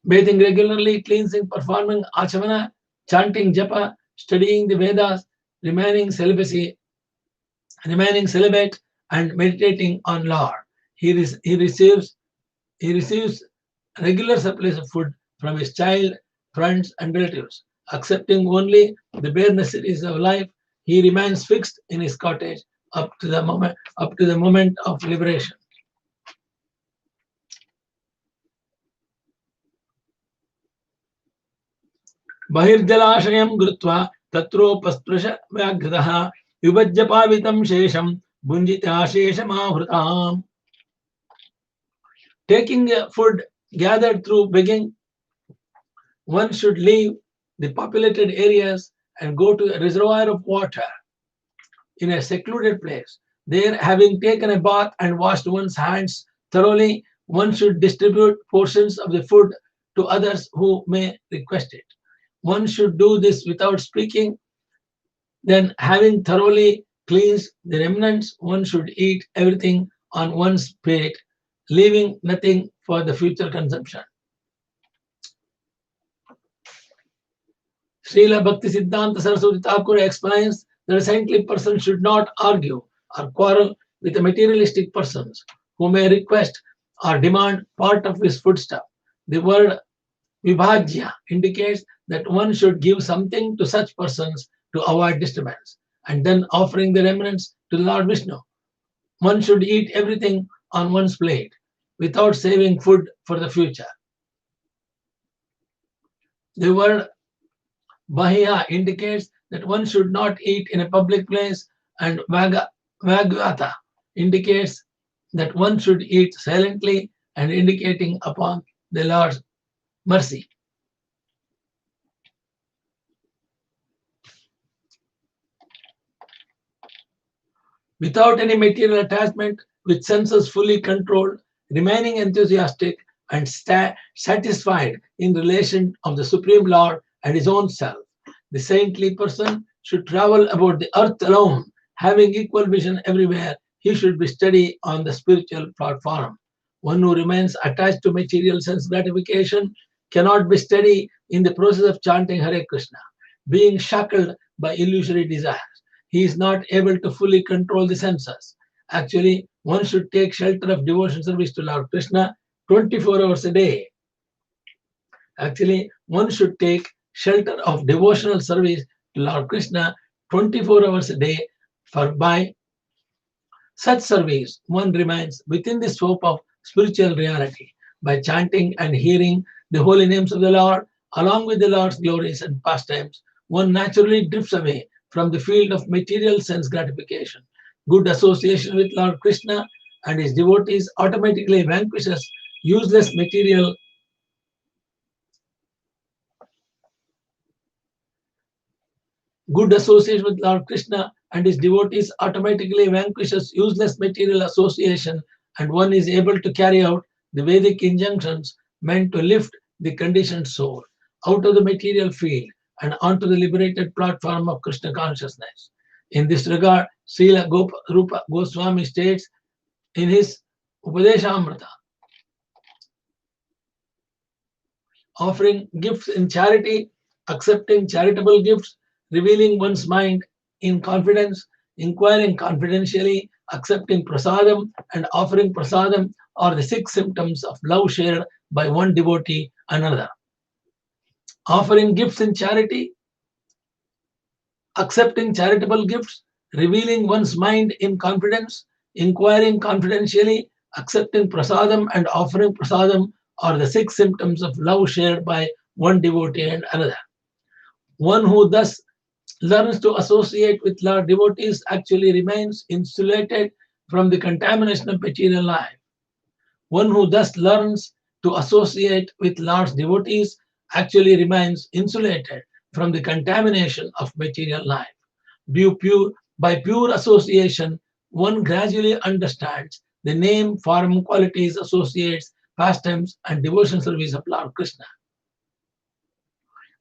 Bathing regularly, cleansing, performing achavana, chanting japa, studying the Vedas, remaining celibacy, remaining celibate, and meditating on Lord. He receives regular supplies of food from his child, friends, and relatives. Accepting only the bare necessities of life, he remains fixed in his cottage up to the moment of liberation. बहिर्जलाशयं कृत्वा तत्रोपस्पृश व्याघ्रतः विभज्य पावितं शेषं भुञ्जिताशेषमाहृताम्. Taking food gathered through begging, one should leave the populated areas and go to a reservoir of water in a secluded place. There, having taken a bath and washed one's hands thoroughly, one should distribute portions of the food to others who may request it. One should do this without speaking. Then, having thoroughly cleansed the remnants, one should eat everything on one's plate, leaving nothing for the future consumption. Srila Bhakti Siddhanta Saraswati Thakur explains that a saintly person should not argue or quarrel with the materialistic persons who may request or demand part of his foodstuff. The word vibhajya indicates that one should give something to such persons to avoid disturbance, and then offering the remnants to Lord Vishnu. One should eat everything on one's plate without saving food for the future. The word Bahya indicates that one should not eat in a public place, and Bhagavata indicates that one should eat silently and indicating upon the Lord's mercy. Without any material attachment, with senses fully controlled, remaining enthusiastic and satisfied in relation of the Supreme Lord and his own self. The saintly person should travel about the earth alone, having equal vision everywhere. He should be steady on the spiritual platform. One who remains attached to material sense gratification cannot be steady in the process of chanting Hare Krishna. Being shackled by illusory desires, he is not able to fully control the senses. Actually, one should take shelter of devotion service to Lord Krishna 24 hours a day. Actually, one should take shelter of devotional service to Lord Krishna 24 hours a day, for by such service one remains within the scope of spiritual reality. By chanting and hearing the holy names of the Lord, along with the Lord's glories and pastimes, one naturally drifts away from the field of material sense gratification. Good association with Lord Krishna and his devotees automatically vanquishes useless material Good association with Lord Krishna and his devotees automatically vanquishes useless material association, and one is able to carry out the Vedic injunctions meant to lift the conditioned soul out of the material field and onto the liberated platform of Krishna consciousness. In this regard, Srila Rupa Goswami states in his Upadeshamrita, offering gifts in charity, accepting charitable gifts, revealing one's mind in confidence, inquiring confidentially, accepting prasadam, and offering prasadam are the 6 symptoms of love shared by one devotee another. Offering gifts in charity, accepting charitable gifts, revealing one's mind in confidence, inquiring confidentially, accepting prasadam, and offering prasadam are the 6 symptoms of love shared by one devotee and another. One who thus learns to associate with Lord devotees actually remains insulated from the contamination of material life. One who thus learns to associate with Lord's devotees actually remains insulated from the contamination of material life. By pure association, one gradually understands the name, form, qualities, associates, pastimes, and devotion service of Lord Krishna.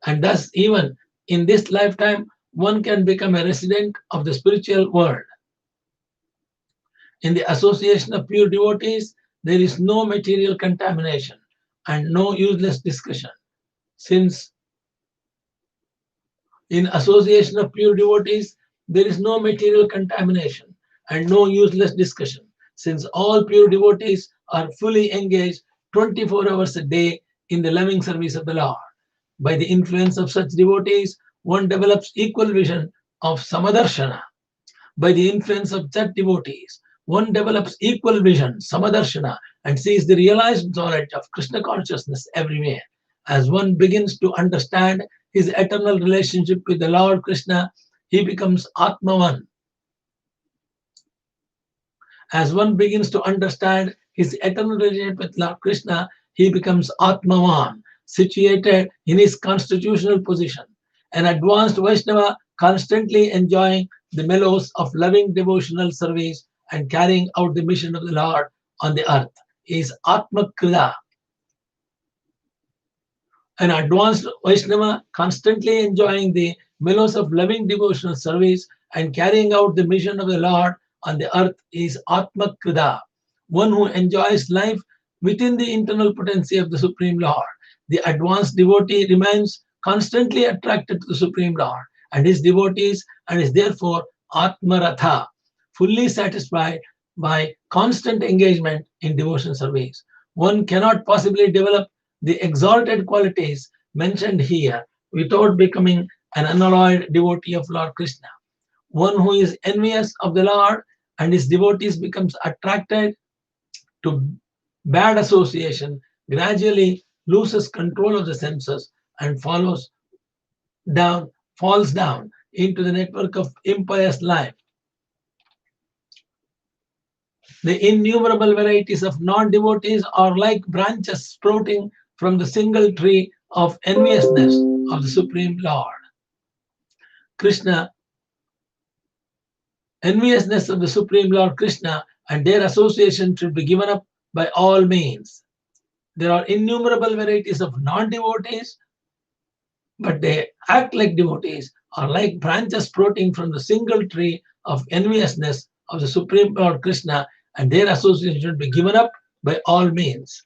And thus, even in this lifetime, one can become a resident of the spiritual world. In the association of pure devotees, there is no material contamination. and no useless discussion, since in association of pure devotees there is no material contamination and no useless discussion, since all pure devotees are fully engaged 24 hours a day in the loving service of the Lord. By the influence of such devotees, one develops equal vision of Samadarshana. By the influence of such devotees, one develops equal vision, Samadarshana, and sees the realized knowledge of Krishna consciousness everywhere. As one begins to understand his eternal relationship with the Lord Krishna, he becomes Atmavan. As one begins to understand his eternal relationship with Lord Krishna, he becomes Atmavan, situated in his constitutional position. An advanced Vaishnava constantly enjoying the mellows of loving devotional service and carrying out the mission of the Lord on the earth is Atmakrida. An advanced Vaishnava constantly enjoying the mellows of loving devotional service and carrying out the mission of the Lord on the earth is Atmakrida, one who enjoys life within the internal potency of the Supreme Lord. The advanced devotee remains constantly attracted to the Supreme Lord and his devotees and is therefore Atmaratha, fully satisfied by constant engagement in devotion service. One cannot possibly develop the exalted qualities mentioned here without becoming an unalloyed devotee of Lord Krishna. One who is envious of the Lord and his devotees becomes attracted to bad association, gradually loses control of the senses and falls down into the network of impious life. The innumerable varieties of non-devotees are like branches sprouting from the single tree of enviousness of the Supreme Lord. Krishna, enviousness of the Supreme Lord Krishna and their association should be given up by all means. There are innumerable varieties of non-devotees, but they act like devotees, are like branches sprouting from the single tree of enviousness of the Supreme Lord Krishna, and their association should be given up by all means.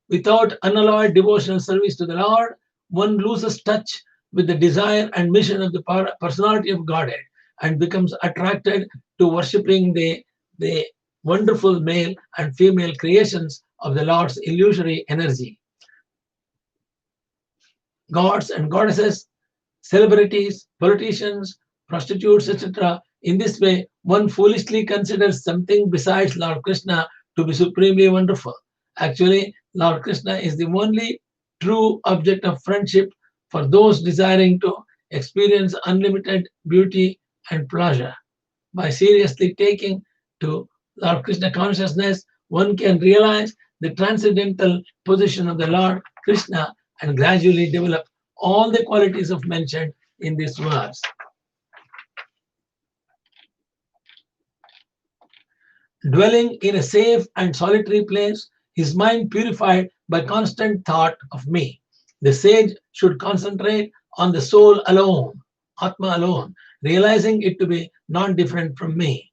Without unalloyed devotional service to the Lord, one loses touch with the desire and mission of the personality of Godhead and becomes attracted to worshipping the wonderful male and female creations of the Lord's illusory energy. Gods and goddesses, celebrities, politicians, prostitutes, etc. In this way, one foolishly considers something besides Lord Krishna to be supremely wonderful. Actually, Lord Krishna is the only true object of friendship for those desiring to experience unlimited beauty and pleasure. By seriously taking to Lord Krishna consciousness, one can realize the transcendental position of the Lord Krishna and gradually develop all the qualities of mentioned in this verse. Dwelling in a safe and solitary place, his mind purified by constant thought of me. The sage should concentrate on the soul alone, Atma alone, realizing it to be non-different from me.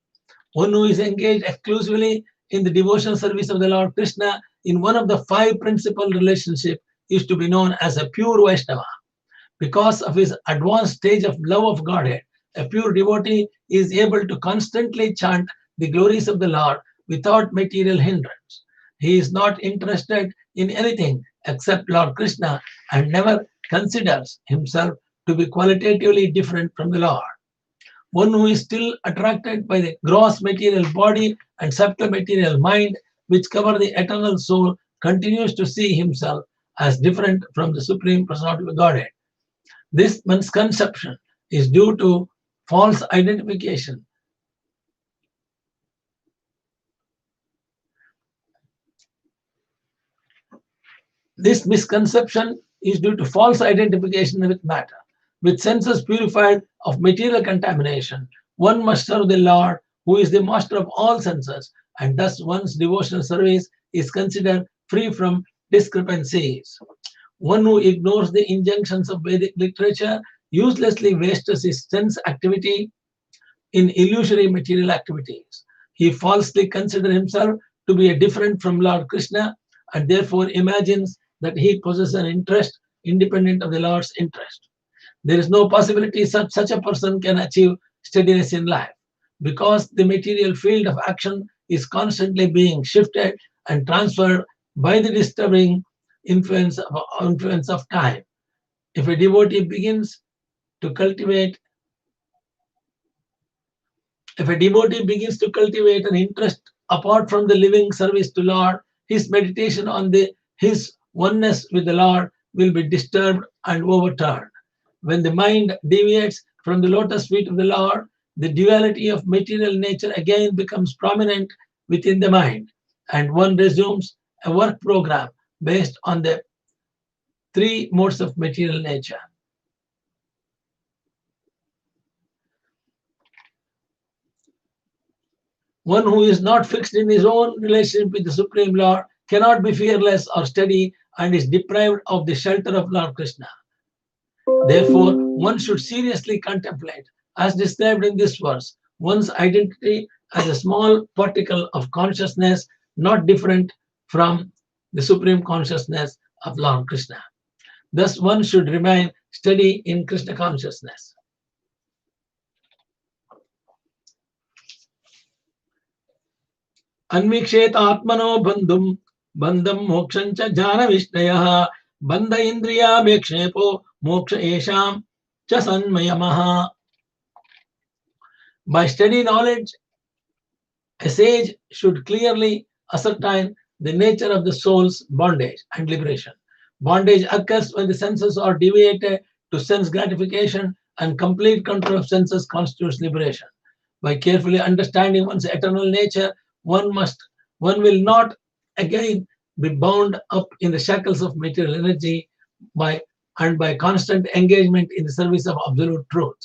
One who is engaged exclusively in the devotional service of the Lord Krishna in one of the 5 principal relationships is to be known as a pure Vaishnava. Because of his advanced stage of love of Godhead, a pure devotee is able to constantly chant the glories of the Lord without material hindrance. He is not interested in anything except Lord Krishna and never considers himself to be qualitatively different from the Lord. One who is still attracted by the gross material body and subtle material mind, which cover the eternal soul, continues to see himself as different from the Supreme Personality of Godhead. This misconception is due to false identification. This misconception is due to false identification with matter. With senses purified of material contamination, one must serve the Lord, who is the master of all senses, and thus one's devotional service is considered free from discrepancies. One who ignores the injunctions of Vedic literature uselessly wastes his sense activity in illusory material activities. He falsely considers himself to be different from Lord Krishna and therefore imagines that he possesses an interest independent of the Lord's interest. There is no possibility such a person can achieve steadiness in life, because the material field of action is constantly being shifted and transferred by the disturbing influence of time. If a devotee begins to cultivate an interest apart from the living service to Lord, his meditation on his oneness with the Lord will be disturbed and overturned. When the mind deviates from the lotus feet of the Lord, the duality of material nature again becomes prominent within the mind, and one resumes a work program based on the three modes of material nature. One who is not fixed in his own relationship with the Supreme Lord cannot be fearless or steady and is deprived of the shelter of Lord Krishna. Therefore, one should seriously contemplate, as described in this verse, one's identity as a small particle of consciousness not different from the supreme consciousness of Lord Krishna. Thus, one should remain steady in Krishna consciousness. Anvikshet atmano bandhum bandham mokshancha jana vishnayah bandha indriya mekshepo moksha esham cha sanmayamaha. By steady knowledge, a sage should clearly ascertain the nature of the soul's bondage and liberation. Bondage occurs when the senses are deviated to sense gratification, and complete control of senses constitutes liberation. By carefully understanding one's eternal nature, one will not again be bound up in the shackles of material energy by constant engagement in the service of absolute truth.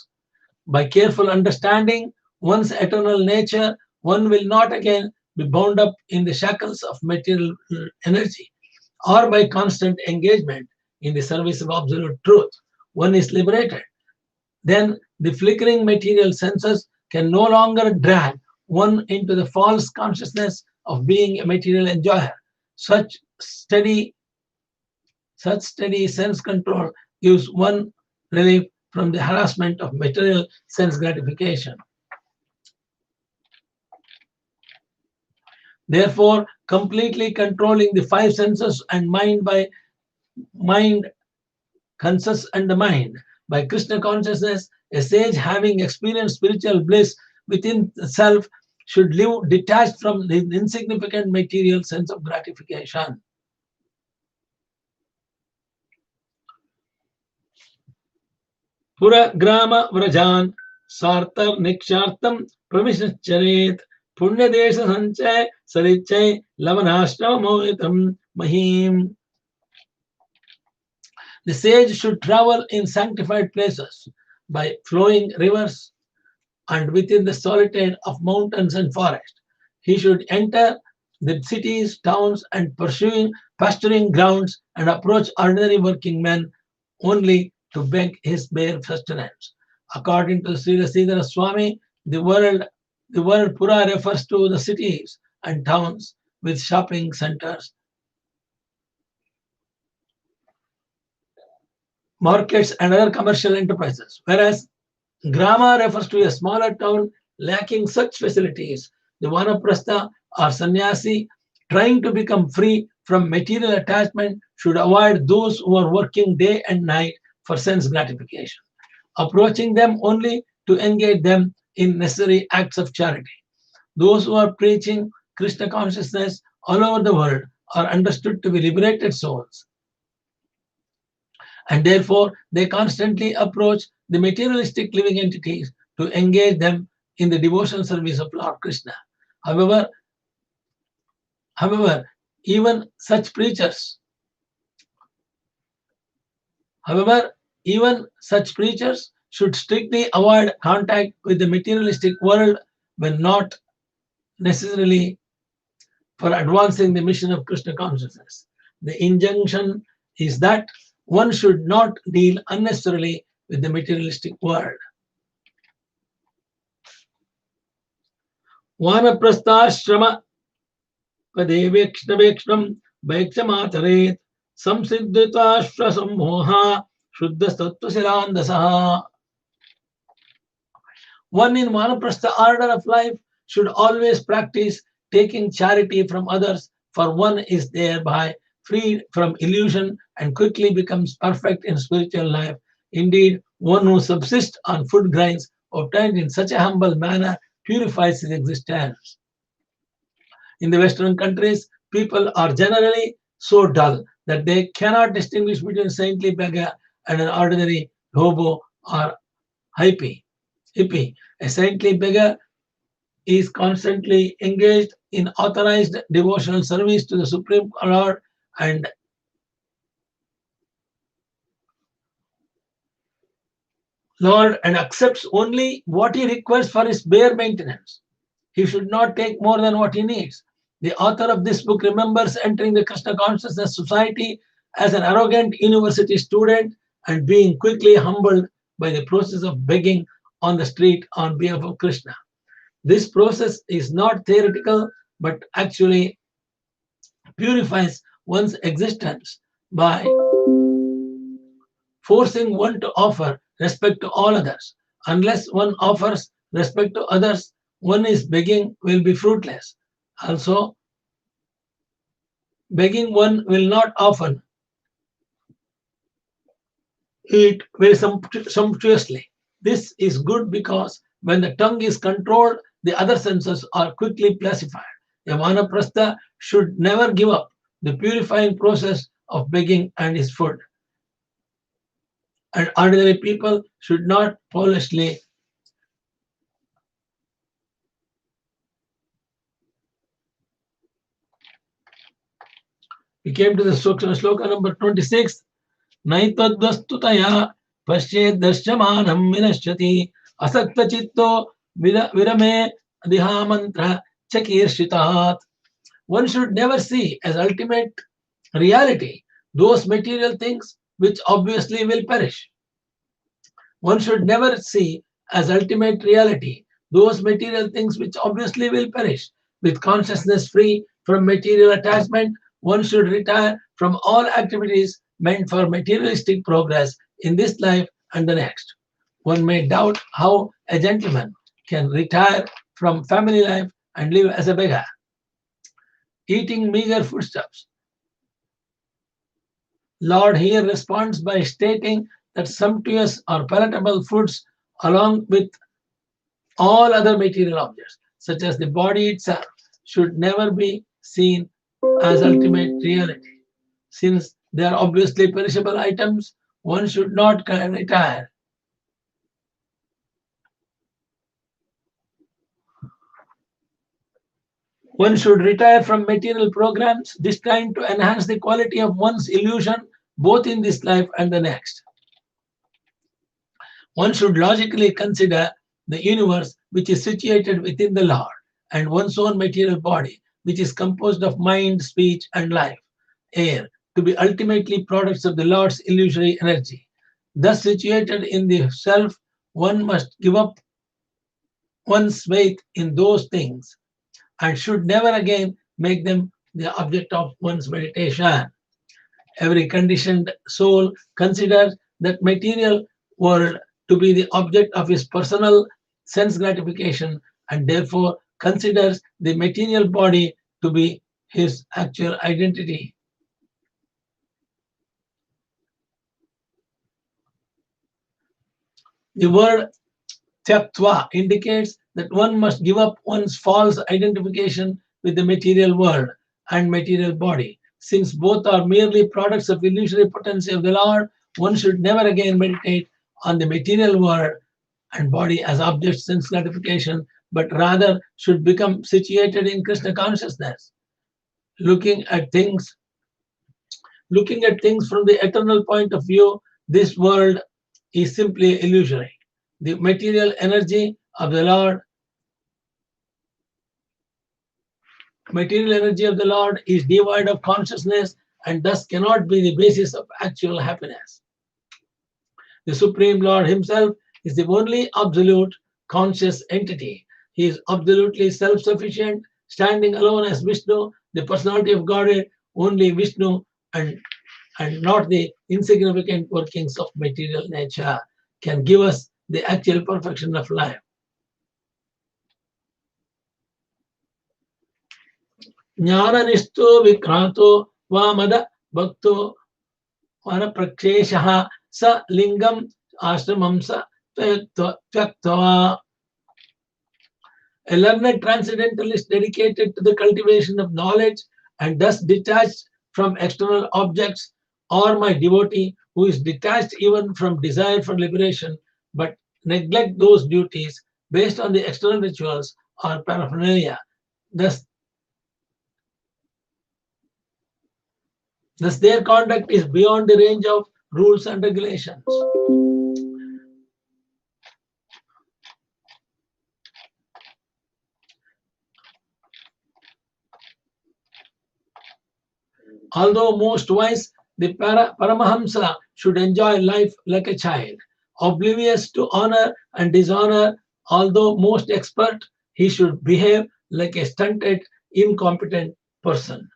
By careful understanding one's eternal nature, one will not again be bound up in the shackles of material energy, or by constant engagement in the service of absolute truth. One is liberated. Then the flickering material senses can no longer drag one into the false consciousness of being a material enjoyer. Such steady sense control gives one relief from the harassment of material sense gratification. Therefore, completely controlling the five senses and mind consists and the mind. By Krishna consciousness, a sage having experienced spiritual bliss within self should live detached from the insignificant material sense of gratification. Pura grama vrajan sartar nikshartam pravishacharet punya desha sanchay sarichay lavanashrama mohitam mahim. The sage should travel in sanctified places by flowing rivers and within the solitude of mountains and forests. He should enter the cities, towns, and pasturing grounds and approach ordinary working men only to beg his bare sustenance. According to Srila Sridhara Swami, the word Pura refers to the cities and towns with shopping centers, markets, and other commercial enterprises, whereas Grama refers to a smaller town lacking such facilities. The Vanaprastha or sannyasi trying to become free from material attachment should avoid those who are working day and night for sense gratification, approaching them only to engage them in necessary acts of charity. Those who are preaching Krishna consciousness all over the world are understood to be liberated souls, and therefore they constantly approach the materialistic living entities to engage them in the devotional service of Lord Krishna. However, even such preachers should strictly avoid contact with the materialistic world when not necessarily for advancing the mission of Krishna consciousness. The injunction is that one should not deal unnecessarily with the materialistic world. Vanaprastha shrama padevekshnavekshnam Bhaikshamataret samsiddhita sammoha shuddha sattva. One in Vanaprastha order of life should always practice taking charity from others, for one is thereby freed from illusion and quickly becomes perfect in spiritual life. Indeed, one who subsists on food grains obtained in such a humble manner purifies his existence. In the Western countries, people are generally so dull that they cannot distinguish between a saintly beggar and an ordinary hobo or hippie. hippie. A saintly beggar is constantly engaged in authorized devotional service to the Supreme Lord and accepts only what he requires for his bare maintenance. He should not take more than what he needs. The author of this book remembers entering the Krishna Consciousness Society as an arrogant university student and being quickly humbled by the process of begging on the street on behalf of Krishna. This process is not theoretical but actually purifies one's existence by forcing one to offer respect to all others. Unless one offers respect to others, one is begging will be fruitless. Also, begging one will not often eat very sumptuously. This is good because when the tongue is controlled, the other senses are quickly pacified. A vanaprastha should never give up the purifying process of begging and his food. And ordinary people should not foolishly we came to the sloka number 26. Naitadvastutaya pasyed darshamanam vinashyati asakta chitto virame dihamantra chakirshitat. One should never see as ultimate reality those material things which obviously will perish. One should never see as ultimate reality those material things which obviously will perish. With consciousness free from material attachment, one should retire from all activities meant for materialistic progress in this life and the next. One may doubt how a gentleman can retire from family life and live as a beggar, eating meager foodstuffs. Lord here responds by stating that sumptuous or palatable foods, along with all other material objects, such as the body itself, should never be seen as ultimate reality. Since they are obviously perishable items, one should not retire. One should retire from material programs designed to enhance the quality of one's illusion both in this life and the next. One should logically consider the universe which is situated within the Lord and one's own material body, which is composed of mind, speech, and life, air, to be ultimately products of the Lord's illusory energy. Thus situated in the self, one must give up one's faith in those things and should never again make them the object of one's meditation. Every conditioned soul considers that material world to be the object of his personal sense gratification and therefore considers the material body to be his actual identity. The word tyaktva indicates that one must give up one's false identification with the material world and material body. Since both are merely products of illusory potency of the Lord, one should never again meditate on the material world and body as objects of sense gratification, but rather should become situated in Krishna consciousness, looking at things from the eternal point of view. This world is simply illusory. The material energy of the Lord is devoid of consciousness and thus cannot be the basis of actual happiness. The Supreme Lord himself is the only absolute conscious entity. He is absolutely self-sufficient, standing alone as Vishnu, the personality of Godhead. only Vishnu and not the insignificant workings of material nature can give us the actual perfection of life. Jnananisto vikrato vamada bhakto vanaprakshesaha sa lingam ashramam sa tyaktva. A learned transcendentalist dedicated to the cultivation of knowledge and thus detached from external objects, or my devotee who is detached even from desire for liberation but neglect those duties based on the external rituals or paraphernalia. Thus their conduct is beyond the range of rules and regulations. Although most wise, the Paramahamsa should enjoy life like a child, oblivious to honor and dishonor. Although most expert, he should behave like a stunted, incompetent person.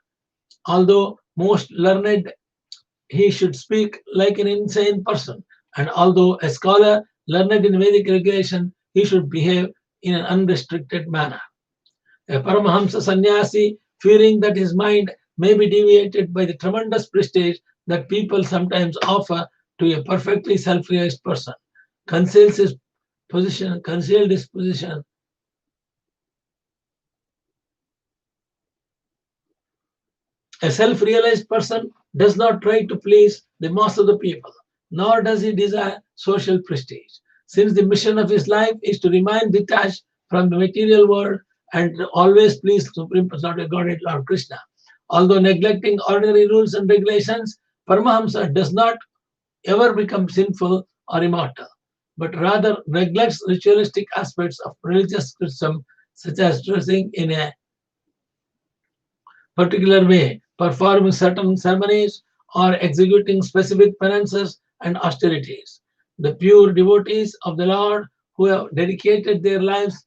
Although most learned, he should speak like an insane person. And although a scholar learned in Vedic regulation, he should behave in an unrestricted manner. A Paramahamsa sannyasi, fearing that his mind may be deviated by the tremendous prestige that people sometimes offer to a perfectly self-realized person, concealed his position. A self-realized person does not try to please the mass of the people, nor does he desire social prestige. Since the mission of his life is to remain detached from the material world and always please Supreme Personality of Godhead Lord Krishna. Although neglecting ordinary rules and regulations, Paramahamsa does not ever become sinful or immortal, but rather neglects ritualistic aspects of religious custom, such as dressing in a particular way, performing certain ceremonies, or executing specific penances and austerities. The pure devotees of the Lord who have dedicated their lives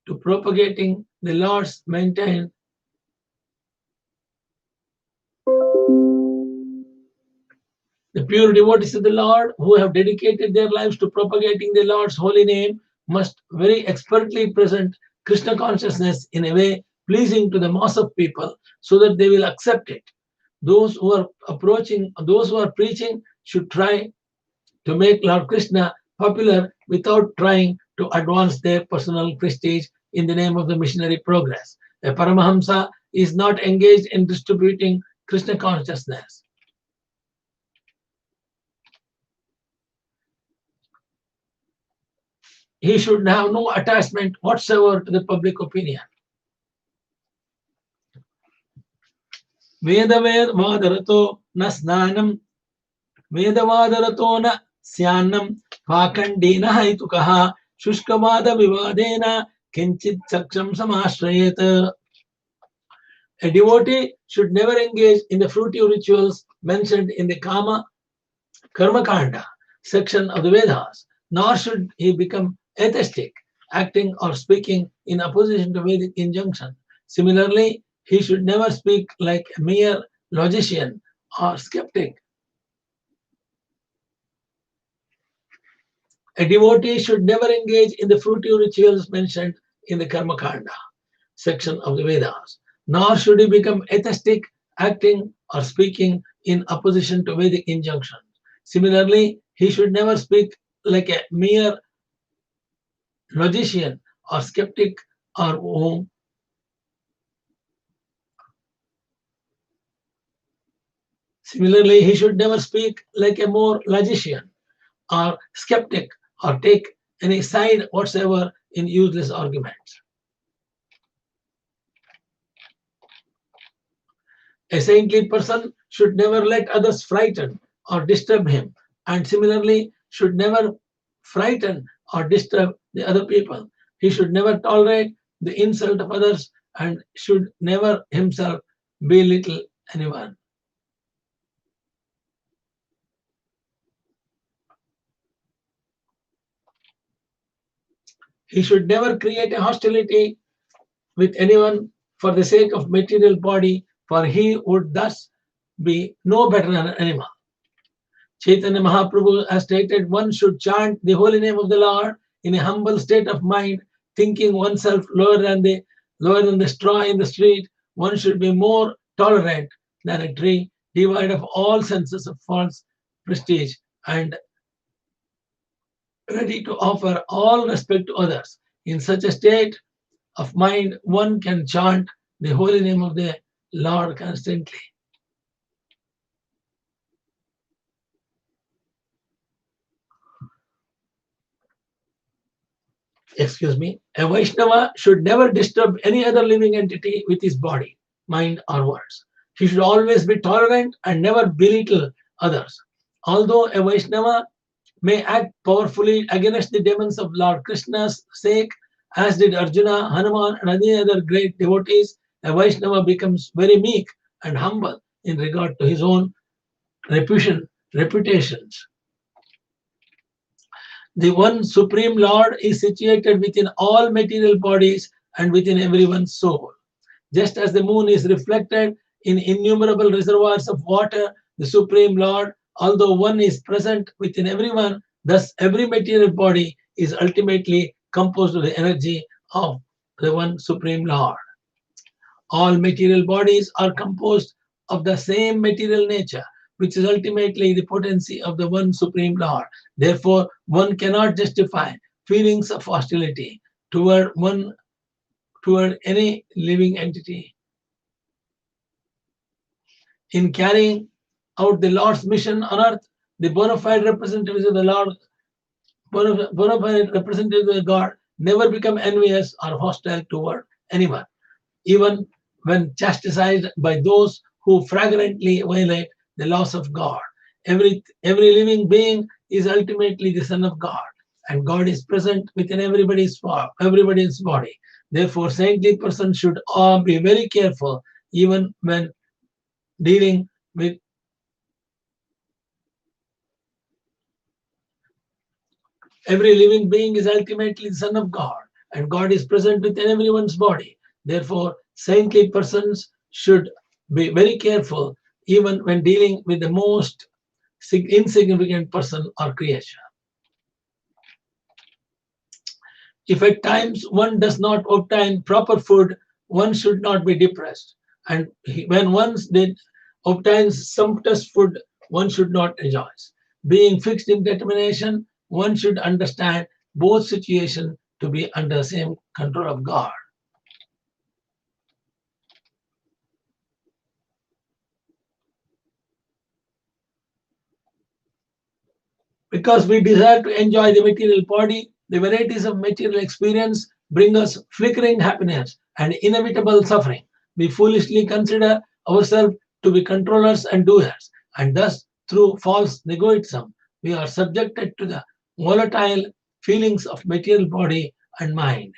to propagating the Lord's maintain the pure devotees of the Lord who have dedicated their lives to propagating the Lord's holy name must very expertly present Krishna consciousness in a way pleasing to the mass of people so that they will accept it. Those who are preaching should try to make Lord Krishna popular without trying to advance their personal prestige in the name of the missionary progress. A Paramahamsa is not engaged in distributing Krishna consciousness. He should have no attachment whatsoever to the public opinion. Vedavadarato na snanam, Vedavadarato na syanam, Pakandina haitukaha, Shushkavada vivadena, Kinchit saksham samashrayet. A devotee should never engage in the fruitive rituals mentioned in the Karma Kanda section of the Vedas, nor should he become atheistic, acting or speaking in opposition to Vedic injunction. Similarly, he should never speak like a mere logician or skeptic. A devotee should never engage in the fruitive rituals mentioned in the Karma Kanda section of the Vedas, nor should he become atheistic, acting or speaking in opposition to Vedic injunction. Similarly, he should never speak like a mere logician or skeptic or whom Similarly, he should never speak like a more logician or skeptic or take any side whatsoever in useless arguments. A saintly person should never let others frighten or disturb him, and similarly should never frighten or disturb the other people. He should never tolerate the insult of others and should never himself belittle anyone. He should never create a hostility with anyone for the sake of material body for he would thus be no better than an animal. Chaitanya Mahaprabhu has stated one should chant the holy name of the Lord in a humble state of mind, thinking oneself lower than the straw in the street. One should be more tolerant than a tree, devoid of all senses of false prestige, and ready to offer all respect to others. In such a state of mind, one can chant the holy name of the Lord constantly. Excuse me, a Vaishnava should never disturb any other living entity with his body, mind, or words. He should always be tolerant and never belittle others. Although a Vaishnava may act powerfully against the demons of Lord Krishna's sake, as did Arjuna, Hanuman, and any other great devotees, a Vaishnava becomes very meek and humble in regard to his own reputations. The one Supreme Lord is situated within all material bodies and within everyone's soul. Just as the moon is reflected in innumerable reservoirs of water, the Supreme Lord, although one is present within everyone, thus every material body is ultimately composed of the energy of the one Supreme Lord. All material bodies are composed of the same material nature, which is ultimately the potency of the one Supreme Lord. Therefore, one cannot justify feelings of hostility toward any living entity. In carrying out the Lord's mission on earth, the bona fide representatives of the Lord, bona fide representatives of God, never become envious or hostile toward anyone, even when chastised by those who flagrantly violate the laws of God. Every living being is ultimately the Son of God, and God is present within everybody's body. Therefore, saintly persons should all be very careful, even when dealing with every living being is ultimately the Son of God, and God is present within everyone's body. Therefore, saintly persons should be very careful even when dealing with the most insignificant person or creation. If at times one does not obtain proper food, one should not be depressed. And when one obtains sumptuous food, one should not rejoice. Being fixed in determination, one should understand both situations to be under the same control of God. Because we desire to enjoy the material body, the varieties of material experience bring us flickering happiness and inevitable suffering. We foolishly consider ourselves to be controllers and doers, and thus, through false egoism, we are subjected to the volatile feelings of material body and mind.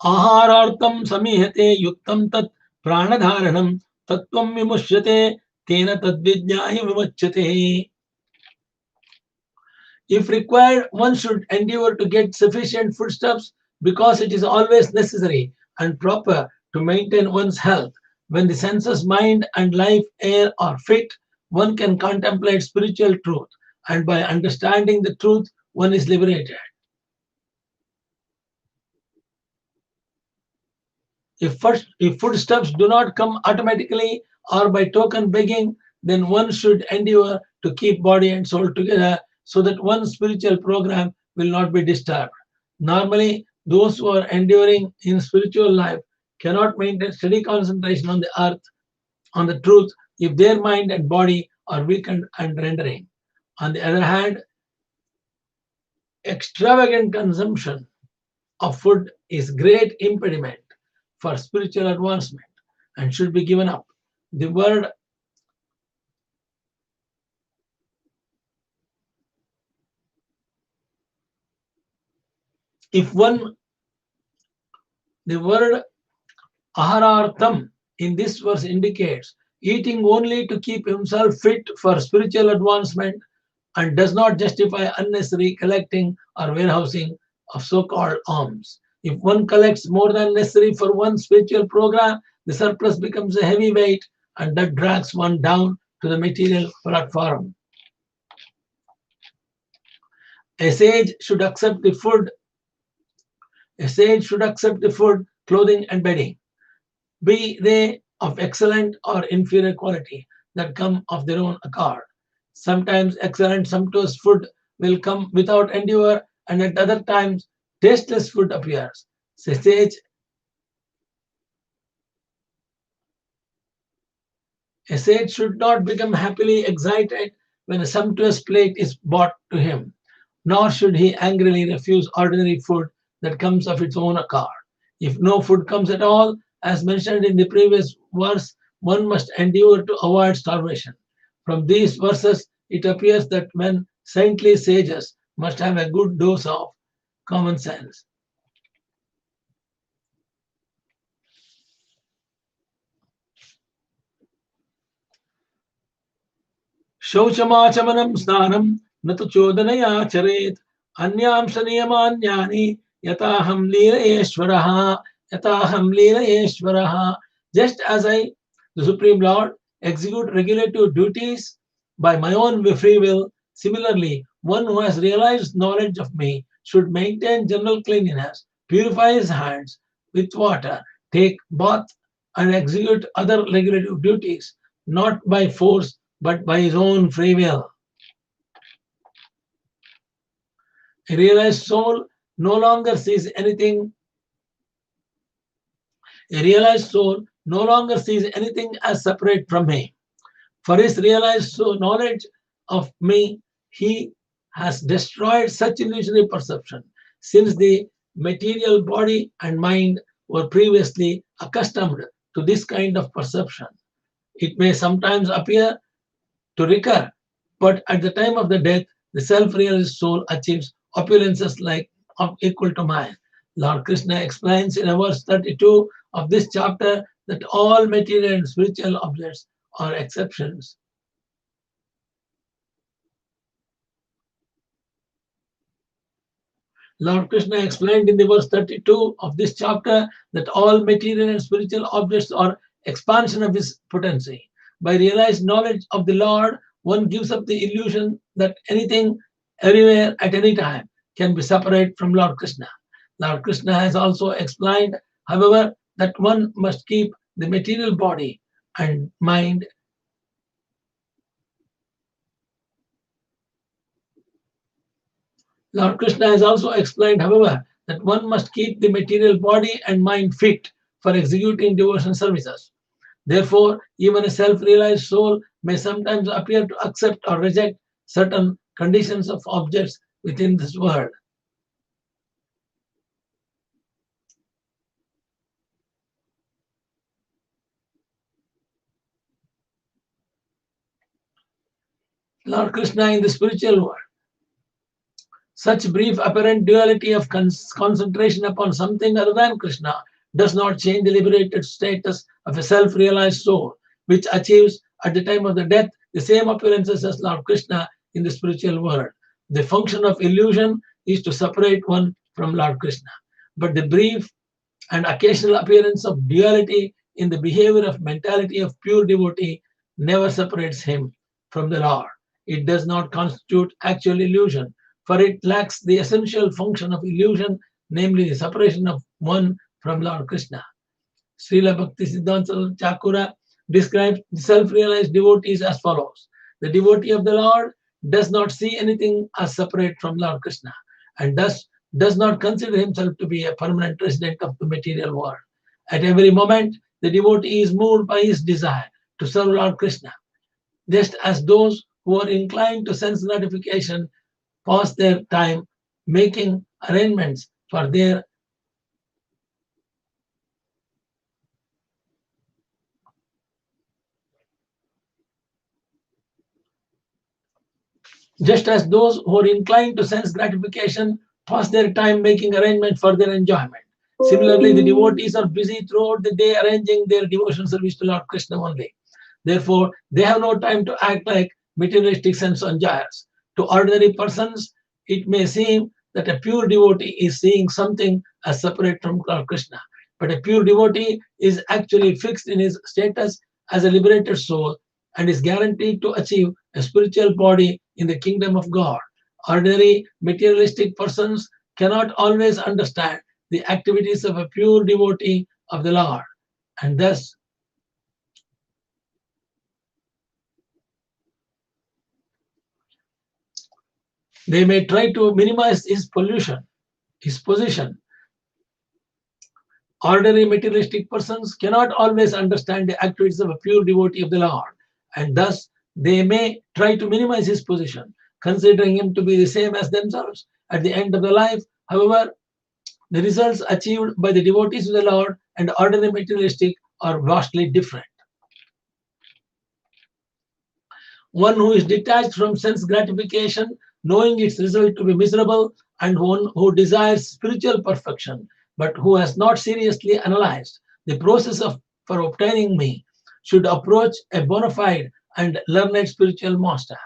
आहारार्थं समीहते युक्तं तत् प्राणधारणं तत्त्वं विमुच्यते तेन तद्विज्ञाय विमुच्यते. If required, one should endeavor to get sufficient foodstuffs because it is always necessary and proper to maintain one's health. When the senses, mind, and life, air are fit, one can contemplate spiritual truth, and by understanding the truth, one is liberated. If foodstuffs do not come automatically or by token begging, then one should endeavor to keep body and soul together so that one's spiritual program will not be disturbed. Normally, those who are enduring in spiritual life cannot maintain steady concentration on the earth, on the truth, if their mind and body are weakened and rendering. On the other hand, extravagant consumption of food is great impediment for spiritual advancement and should be given up. The word aharartham in this verse indicates eating only to keep himself fit for spiritual advancement and does not justify unnecessary collecting or warehousing of so-called alms. If one collects more than necessary for one spiritual program, the surplus becomes a heavy weight and that drags one down to the material platform. A sage should accept the food. A sage should accept the food, clothing, and bedding, be they of excellent or inferior quality, that come of their own accord. Sometimes excellent, sumptuous food will come without endeavor, and at other times tasteless food appears. A sage should not become happily excited when a sumptuous plate is brought to him, nor should he angrily refuse ordinary food that comes of its own accord. If no food comes at all, as mentioned in the previous verse, one must endeavor to avoid starvation. From these verses, it appears that when saintly sages must have a good dose of common sense. शौचमाचमनं स्नानं न तु चोदनयाचरेत् अन्यांश नियमान्यानि यताहं लीलयेश्वरः यताहं लीलयेश्वरः. Just as I, the Supreme Lord, execute regulative duties by my own free will, similarly, one who has realized knowledge of me should maintain general cleanliness, purify his hands with water, take bath, and execute other regulative duties, not by force but by his own free will. A realized soul no longer sees anything. A realized soul no longer sees anything as separate from me. For his realized knowledge of me, he has destroyed such illusory perception, since the material body and mind were previously accustomed to this kind of perception. It may sometimes appear to recur, but at the time of the death, the self-realized soul achieves opulences like equal to mine. Lord Krishna explains in verse 32 of this chapter that all material and spiritual objects are exceptions. Lord Krishna explained in the verse 32 of this chapter that all material and spiritual objects are expansion of his potency. By realized knowledge of the Lord, one gives up the illusion that anything, everywhere, at any time can be separate from Lord Krishna. Lord Krishna has also explained, however, that one must keep the material body and mind Lord Krishna has also explained, however, that one must keep the material body and mind fit for executing devotion services. Therefore, even a self-realized soul may sometimes appear to accept or reject certain conditions of objects within this world. Lord Krishna in the spiritual world. Such brief apparent duality of concentration upon something other than Krishna does not change the liberated status of a self-realized soul, which achieves at the time of the death the same appearances as Lord Krishna in the spiritual world. The function of illusion is to separate one from Lord Krishna. But the brief and occasional appearance of duality in the behavior of mentality of pure devotee never separates him from the Lord. It does not constitute actual illusion, for it lacks the essential function of illusion, namely the separation of one from Lord Krishna. Srila Bhakti Siddhanta Chakura describes the self-realized devotees as follows. The devotee of the Lord does not see anything as separate from Lord Krishna, and thus does not consider himself to be a permanent resident of the material world. At every moment, the devotee is moved by his desire to serve Lord Krishna, just as those who are inclined to sense gratification pass their time making arrangements for their just as those who are inclined to sense gratification pass their time making arrangements for their enjoyment. Similarly, the devotees are busy throughout the day arranging their devotion service to Lord Krishna only. Therefore, they have no time to act like materialistic sense enjoyers. To ordinary persons, it may seem that a pure devotee is seeing something as separate from Lord Krishna. But a pure devotee is actually fixed in his status as a liberated soul and is guaranteed to achieve a spiritual body in the kingdom of God. Ordinary materialistic persons cannot always understand the activities of a pure devotee of the Lord, and thus they may try to minimize his position. Ordinary materialistic persons cannot always understand the activities of a pure devotee of the Lord, and thus they may try to minimize his position, considering him to be the same as themselves. At the end of the life, however, the results achieved by the devotees of the Lord and ordinary materialistic are vastly different. One who is detached from sense gratification, knowing its result to be miserable, and one who desires spiritual perfection, but who has not seriously analyzed the process for obtaining me, should approach a bona fide and learned spiritual master.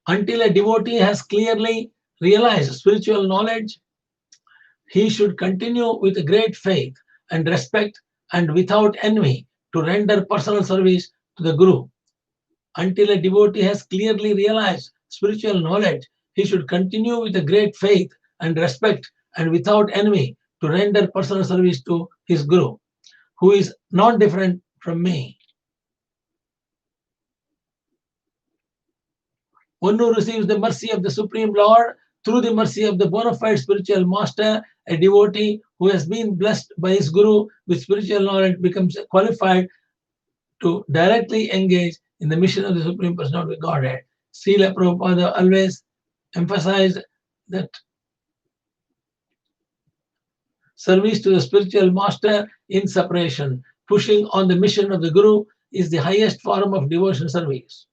Until a devotee has clearly realized spiritual knowledge, he should continue with great faith and respect and without envy to render personal service to the Guru. Until a devotee has clearly realized spiritual knowledge, he should continue with a great faith and respect and without envy to render personal service to his Guru, who is not different from me. One who receives the mercy of the Supreme Lord through the mercy of the bona fide spiritual master, a devotee who has been blessed by his Guru with spiritual knowledge, becomes qualified to directly engage in the mission of the Supreme Personality of Godhead. Srila Prabhupada always emphasized that service to the spiritual master in separation, pushing on the mission of the Guru, is the highest form of devotion service.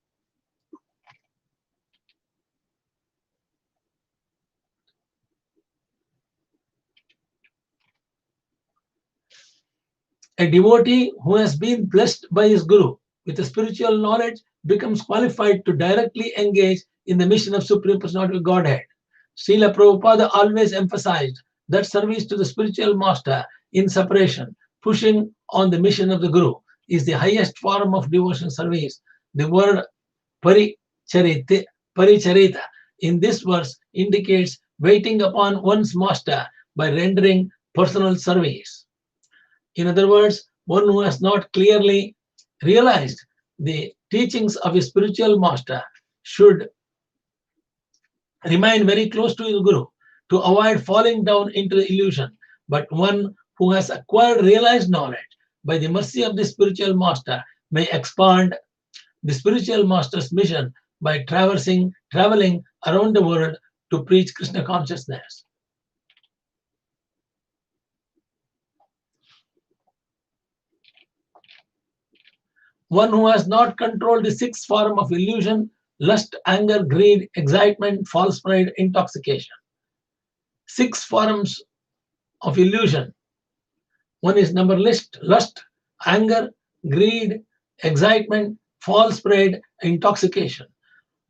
A devotee who has been blessed by his Guru with a spiritual knowledge becomes qualified to directly engage in the mission of Supreme Personality of Godhead. Srila Prabhupada always emphasized that service to the spiritual master in separation, pushing on the mission of the Guru, is the highest form of devotion service. The word paricharita in this verse indicates waiting upon one's master by rendering personal service. In other words, one who has not clearly realized the teachings of his spiritual master should remain very close to his Guru to avoid falling down into the illusion. But one who has acquired realized knowledge by the mercy of the spiritual master may expand the spiritual master's mission by traveling around the world to preach Krishna consciousness. One who has not controlled the sixth form of illusion, lust, anger, greed, excitement, false pride, intoxication. Six forms of illusion. One is number lust, anger, greed, excitement, false pride, intoxication.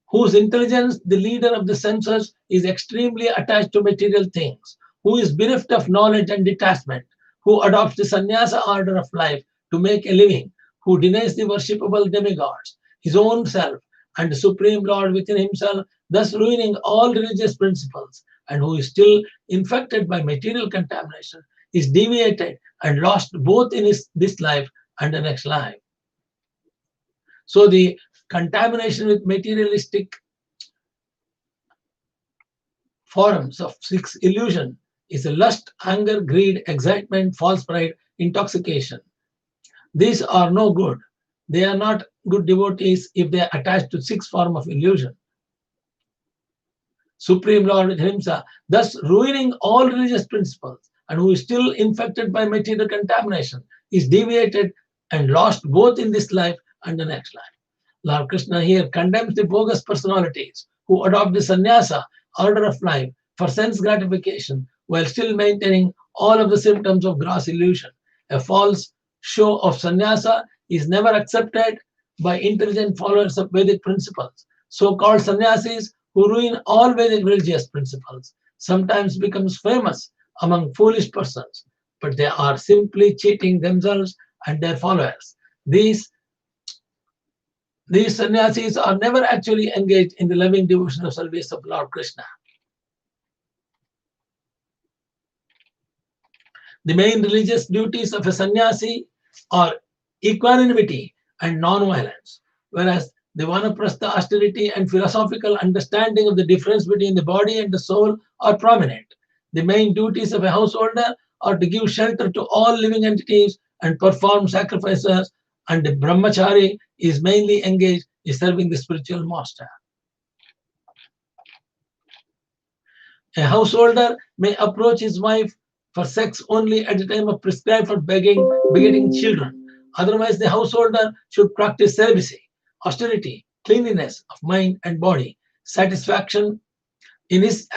Whose intelligence, the leader of the senses, is extremely attached to material things, who is bereft of knowledge and detachment, who adopts the sannyasa order of life to make a living, who denies the worshipable demigods, his own self, and the Supreme Lord within himself, thus ruining all religious principles, and who is still infected by material contamination, is deviated and lost both in this life and the next life. So the contamination with materialistic forms of six illusion is a lust, anger, greed, excitement, false pride, intoxication. These are no good. They are not good devotees if they are attached to six form of illusion. Supreme Lord himself, thus ruining all religious principles, and who is still infected by material contamination, is deviated and lost both in this life and the next life. Lord Krishna here condemns the bogus personalities who adopt the sannyasa order of life for sense gratification while still maintaining all of the symptoms of gross illusion. A false show of sannyasa is never accepted by intelligent followers of Vedic principles. So-called sannyasis who ruin all Vedic religious principles sometimes becomes famous among foolish persons, but they are simply cheating themselves and their followers. These sannyasis are never actually engaged in the loving devotional service of Lord Krishna. The main religious duties of a sannyasi are equanimity and non-violence, whereas the vanaprastha austerity and philosophical understanding of the difference between the body and the soul are prominent. The main duties of a householder are to give shelter to all living entities and perform sacrifices, and the brahmachari is mainly engaged in serving the spiritual master. A householder may approach his wife for sex only at the time of prescribed for begetting children. Otherwise, the householder should practice celibacy, austerity, cleanliness of mind and body, satisfaction in his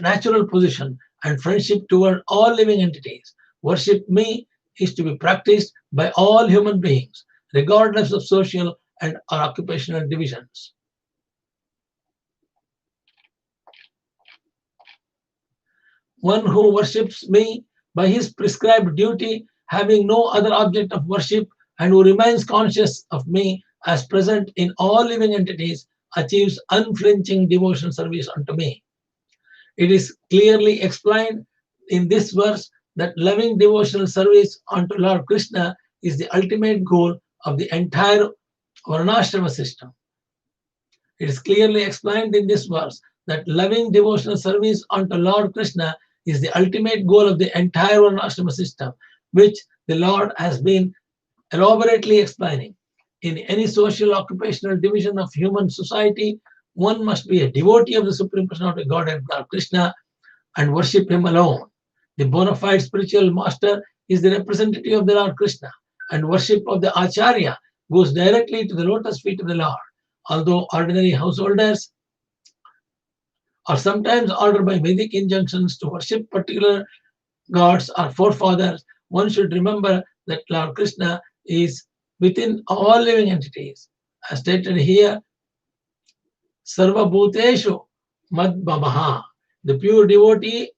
natural position, and friendship toward all living entities. Worship me is to be practiced by all human beings, regardless of social and or occupational divisions. One who worships me by his prescribed duty, having no other object of worship, and who remains conscious of me as present in all living entities, achieves unflinching devotion service unto me. It is clearly explained in this verse that loving devotional service unto Lord Krishna is the ultimate goal of the entire Varnashrama system. It is clearly explained in this verse that loving devotional service unto Lord Krishna is the ultimate goal of the entire Varnashrama system, which the Lord has been elaborately explaining. In any social occupational division of human society, one must be a devotee of the Supreme Personality of Godhead, Lord Krishna, and worship him alone. The bona fide spiritual master is the representative of the Lord Krishna, and worship of the Acharya goes directly to the lotus feet of the Lord. Although ordinary householders are sometimes ordered by Vedic injunctions to worship particular gods or forefathers, one should remember that Lord Krishna is within all living entities. As stated here, Sarva Bhuteshu Mad Bhavaha. The pure devotee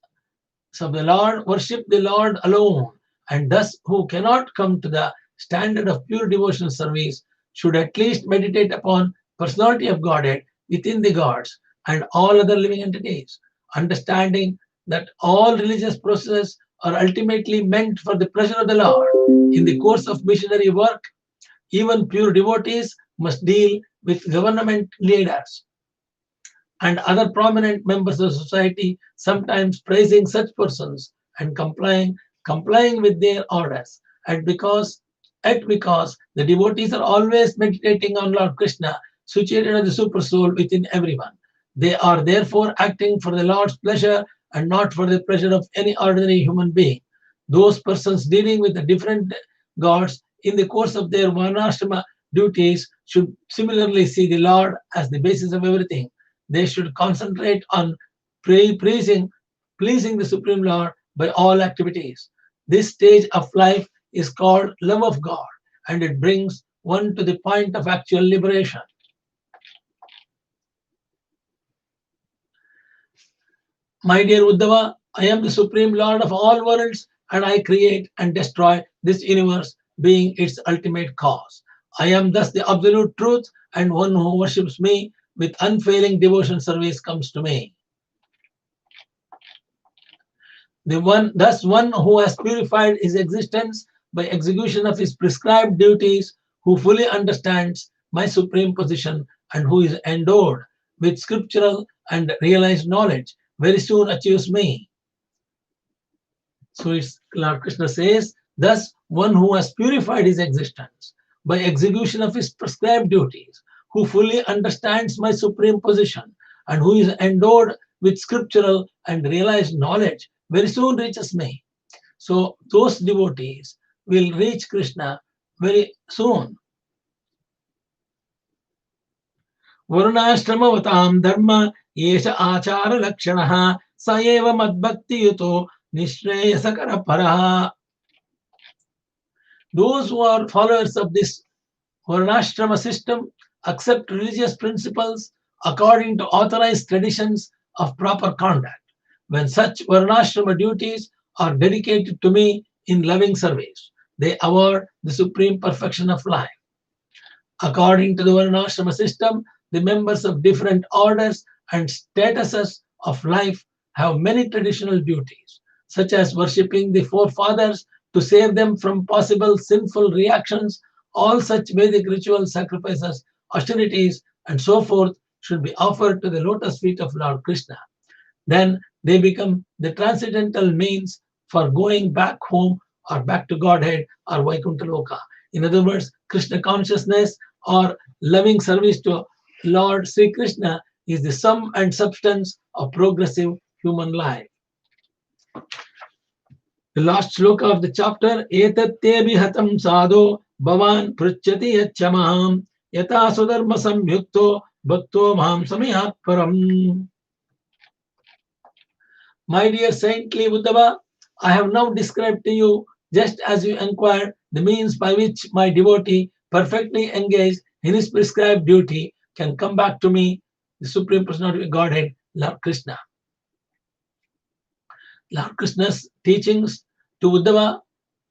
of the Lord worship the Lord alone, and thus who cannot come to the standard of pure devotional service should at least meditate upon personality of Godhead within the gods and all other living entities, understanding that all religious processes are ultimately meant for the pleasure of the Lord. In the course of missionary work, even pure devotees must deal with government leaders and other prominent members of society, sometimes praising such persons and complying with their orders. And because the devotees are always meditating on Lord Krishna, situated as the super soul within everyone, they are therefore acting for the Lord's pleasure and not for the pleasure of any ordinary human being. Those persons dealing with the different gods in the course of their Varnashrama duties should similarly see the Lord as the basis of everything. They should concentrate on pleasing the Supreme Lord by all activities. This stage of life is called love of God, and it brings one to the point of actual liberation. My dear Uddava, I am the Supreme Lord of all worlds, and I create and destroy this universe, being its ultimate cause. I am thus the absolute truth, and one who worships me with unfailing devotion service comes to me. Thus one who has purified his existence by execution of his prescribed duties, who fully understands my supreme position, and who is endowed with scriptural and realized knowledge, very soon achieves me. So it's Lord Krishna says, thus one who has purified his existence by execution of his prescribed duties, who fully understands my supreme position, and who is endowed with scriptural and realized knowledge, very soon reaches me. So those devotees will reach Krishna very soon. Varnashrama Dharma yesha achara lakshanaha saeva madbhakti yuto nishreyasakara paraha. Those who are followers of this Varnashrama system accept religious principles according to authorized traditions of proper conduct. When such Varnashrama duties are dedicated to me in loving service, they award the supreme perfection of life. According to the Varnashrama system, the members of different orders and statuses of life have many traditional duties, such as worshipping the forefathers to save them from possible sinful reactions. All such Vedic ritual sacrifices, austerities, and so forth should be offered to the lotus feet of Lord Krishna. Then they become the transcendental means for going back home or back to Godhead or Vaikuntha Loka. In other words, Krishna consciousness or loving service to Lord Sri Krishna is the sum and substance of progressive human life. The last shloka of the chapter, Etatte vihatam sadho bhavan pruchyati yachamaham yata sudharma samyukto bhakto maham samihat param. My dear saintly Uddava, I have now described to you, just as you inquired, the means by which my devotee, perfectly engaged in his prescribed duty, can come back to me, the Supreme Personality of Godhead, Lord Krishna. Lord Krishna's teachings to Uddava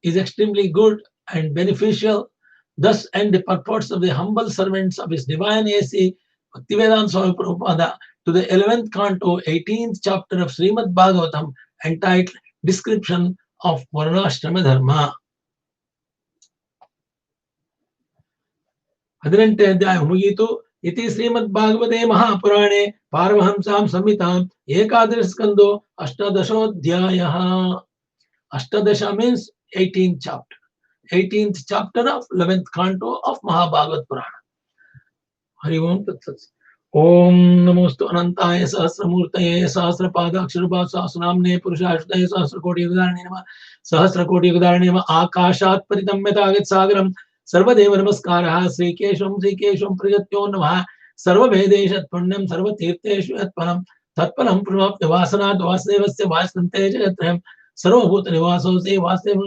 is extremely good and beneficial. Thus end the purports of the humble servants of His Divine A.C. Bhaktivedanta Swami Prabhupada to the 11th canto, 18th chapter of Srimad Bhagavatam, entitled Description of Varnashrama Dharma. 18ನೇ ಅಧ್ಯಾಯ ಮುಗಿಯಿತು. ಇತಿ ಶ್ರೀಮದ್ ಭಾಗವತೆ ಮಹಾಪುರಾಣೆ ಪಾರಮಹಂಸಾಂ ಸಂಹಿತಾಂ ಏಕಾದಶ ಸ್ಕಂದೋ ಅಷ್ಟಾದಶೋಧ್ಯಾಯ. Ashtadasha means 18th chapter. 18th chapter of 11th canto of Mahabhagavat Purana. Hari Om Tat Sat. Om Namostu Anantaya Sahasramurtaye Sahasrapadaksharbha Sahasranamne Purushashtaya Sahasrakoti Yugadarane Nama Sahasrakoti Yugadarane Nama Akashat Paritamyatagat Sagaram Sarvadeva Namaskaraha Sri Kesham Priyatyo Namaha Sarvabedeshat Punyam Sarvatirteshu Yatpanam Tatpanam Pramapya Vasanat Vasudevasya Vasnante Jagatraham सर्वभूत निवासो से वास्तव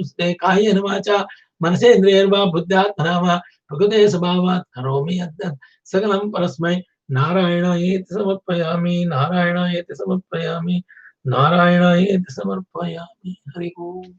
काये नवाचा मनसे इंद्रियर्वा बुद्ध्यात्मनावा प्रकृते स्वभावात् करोमि यद्यत् सकलं परस्मै नारायणायेति समर्पयामि नारायणायेति समर्पयामि नारायणायेति समर्पयामि. हरि ओम.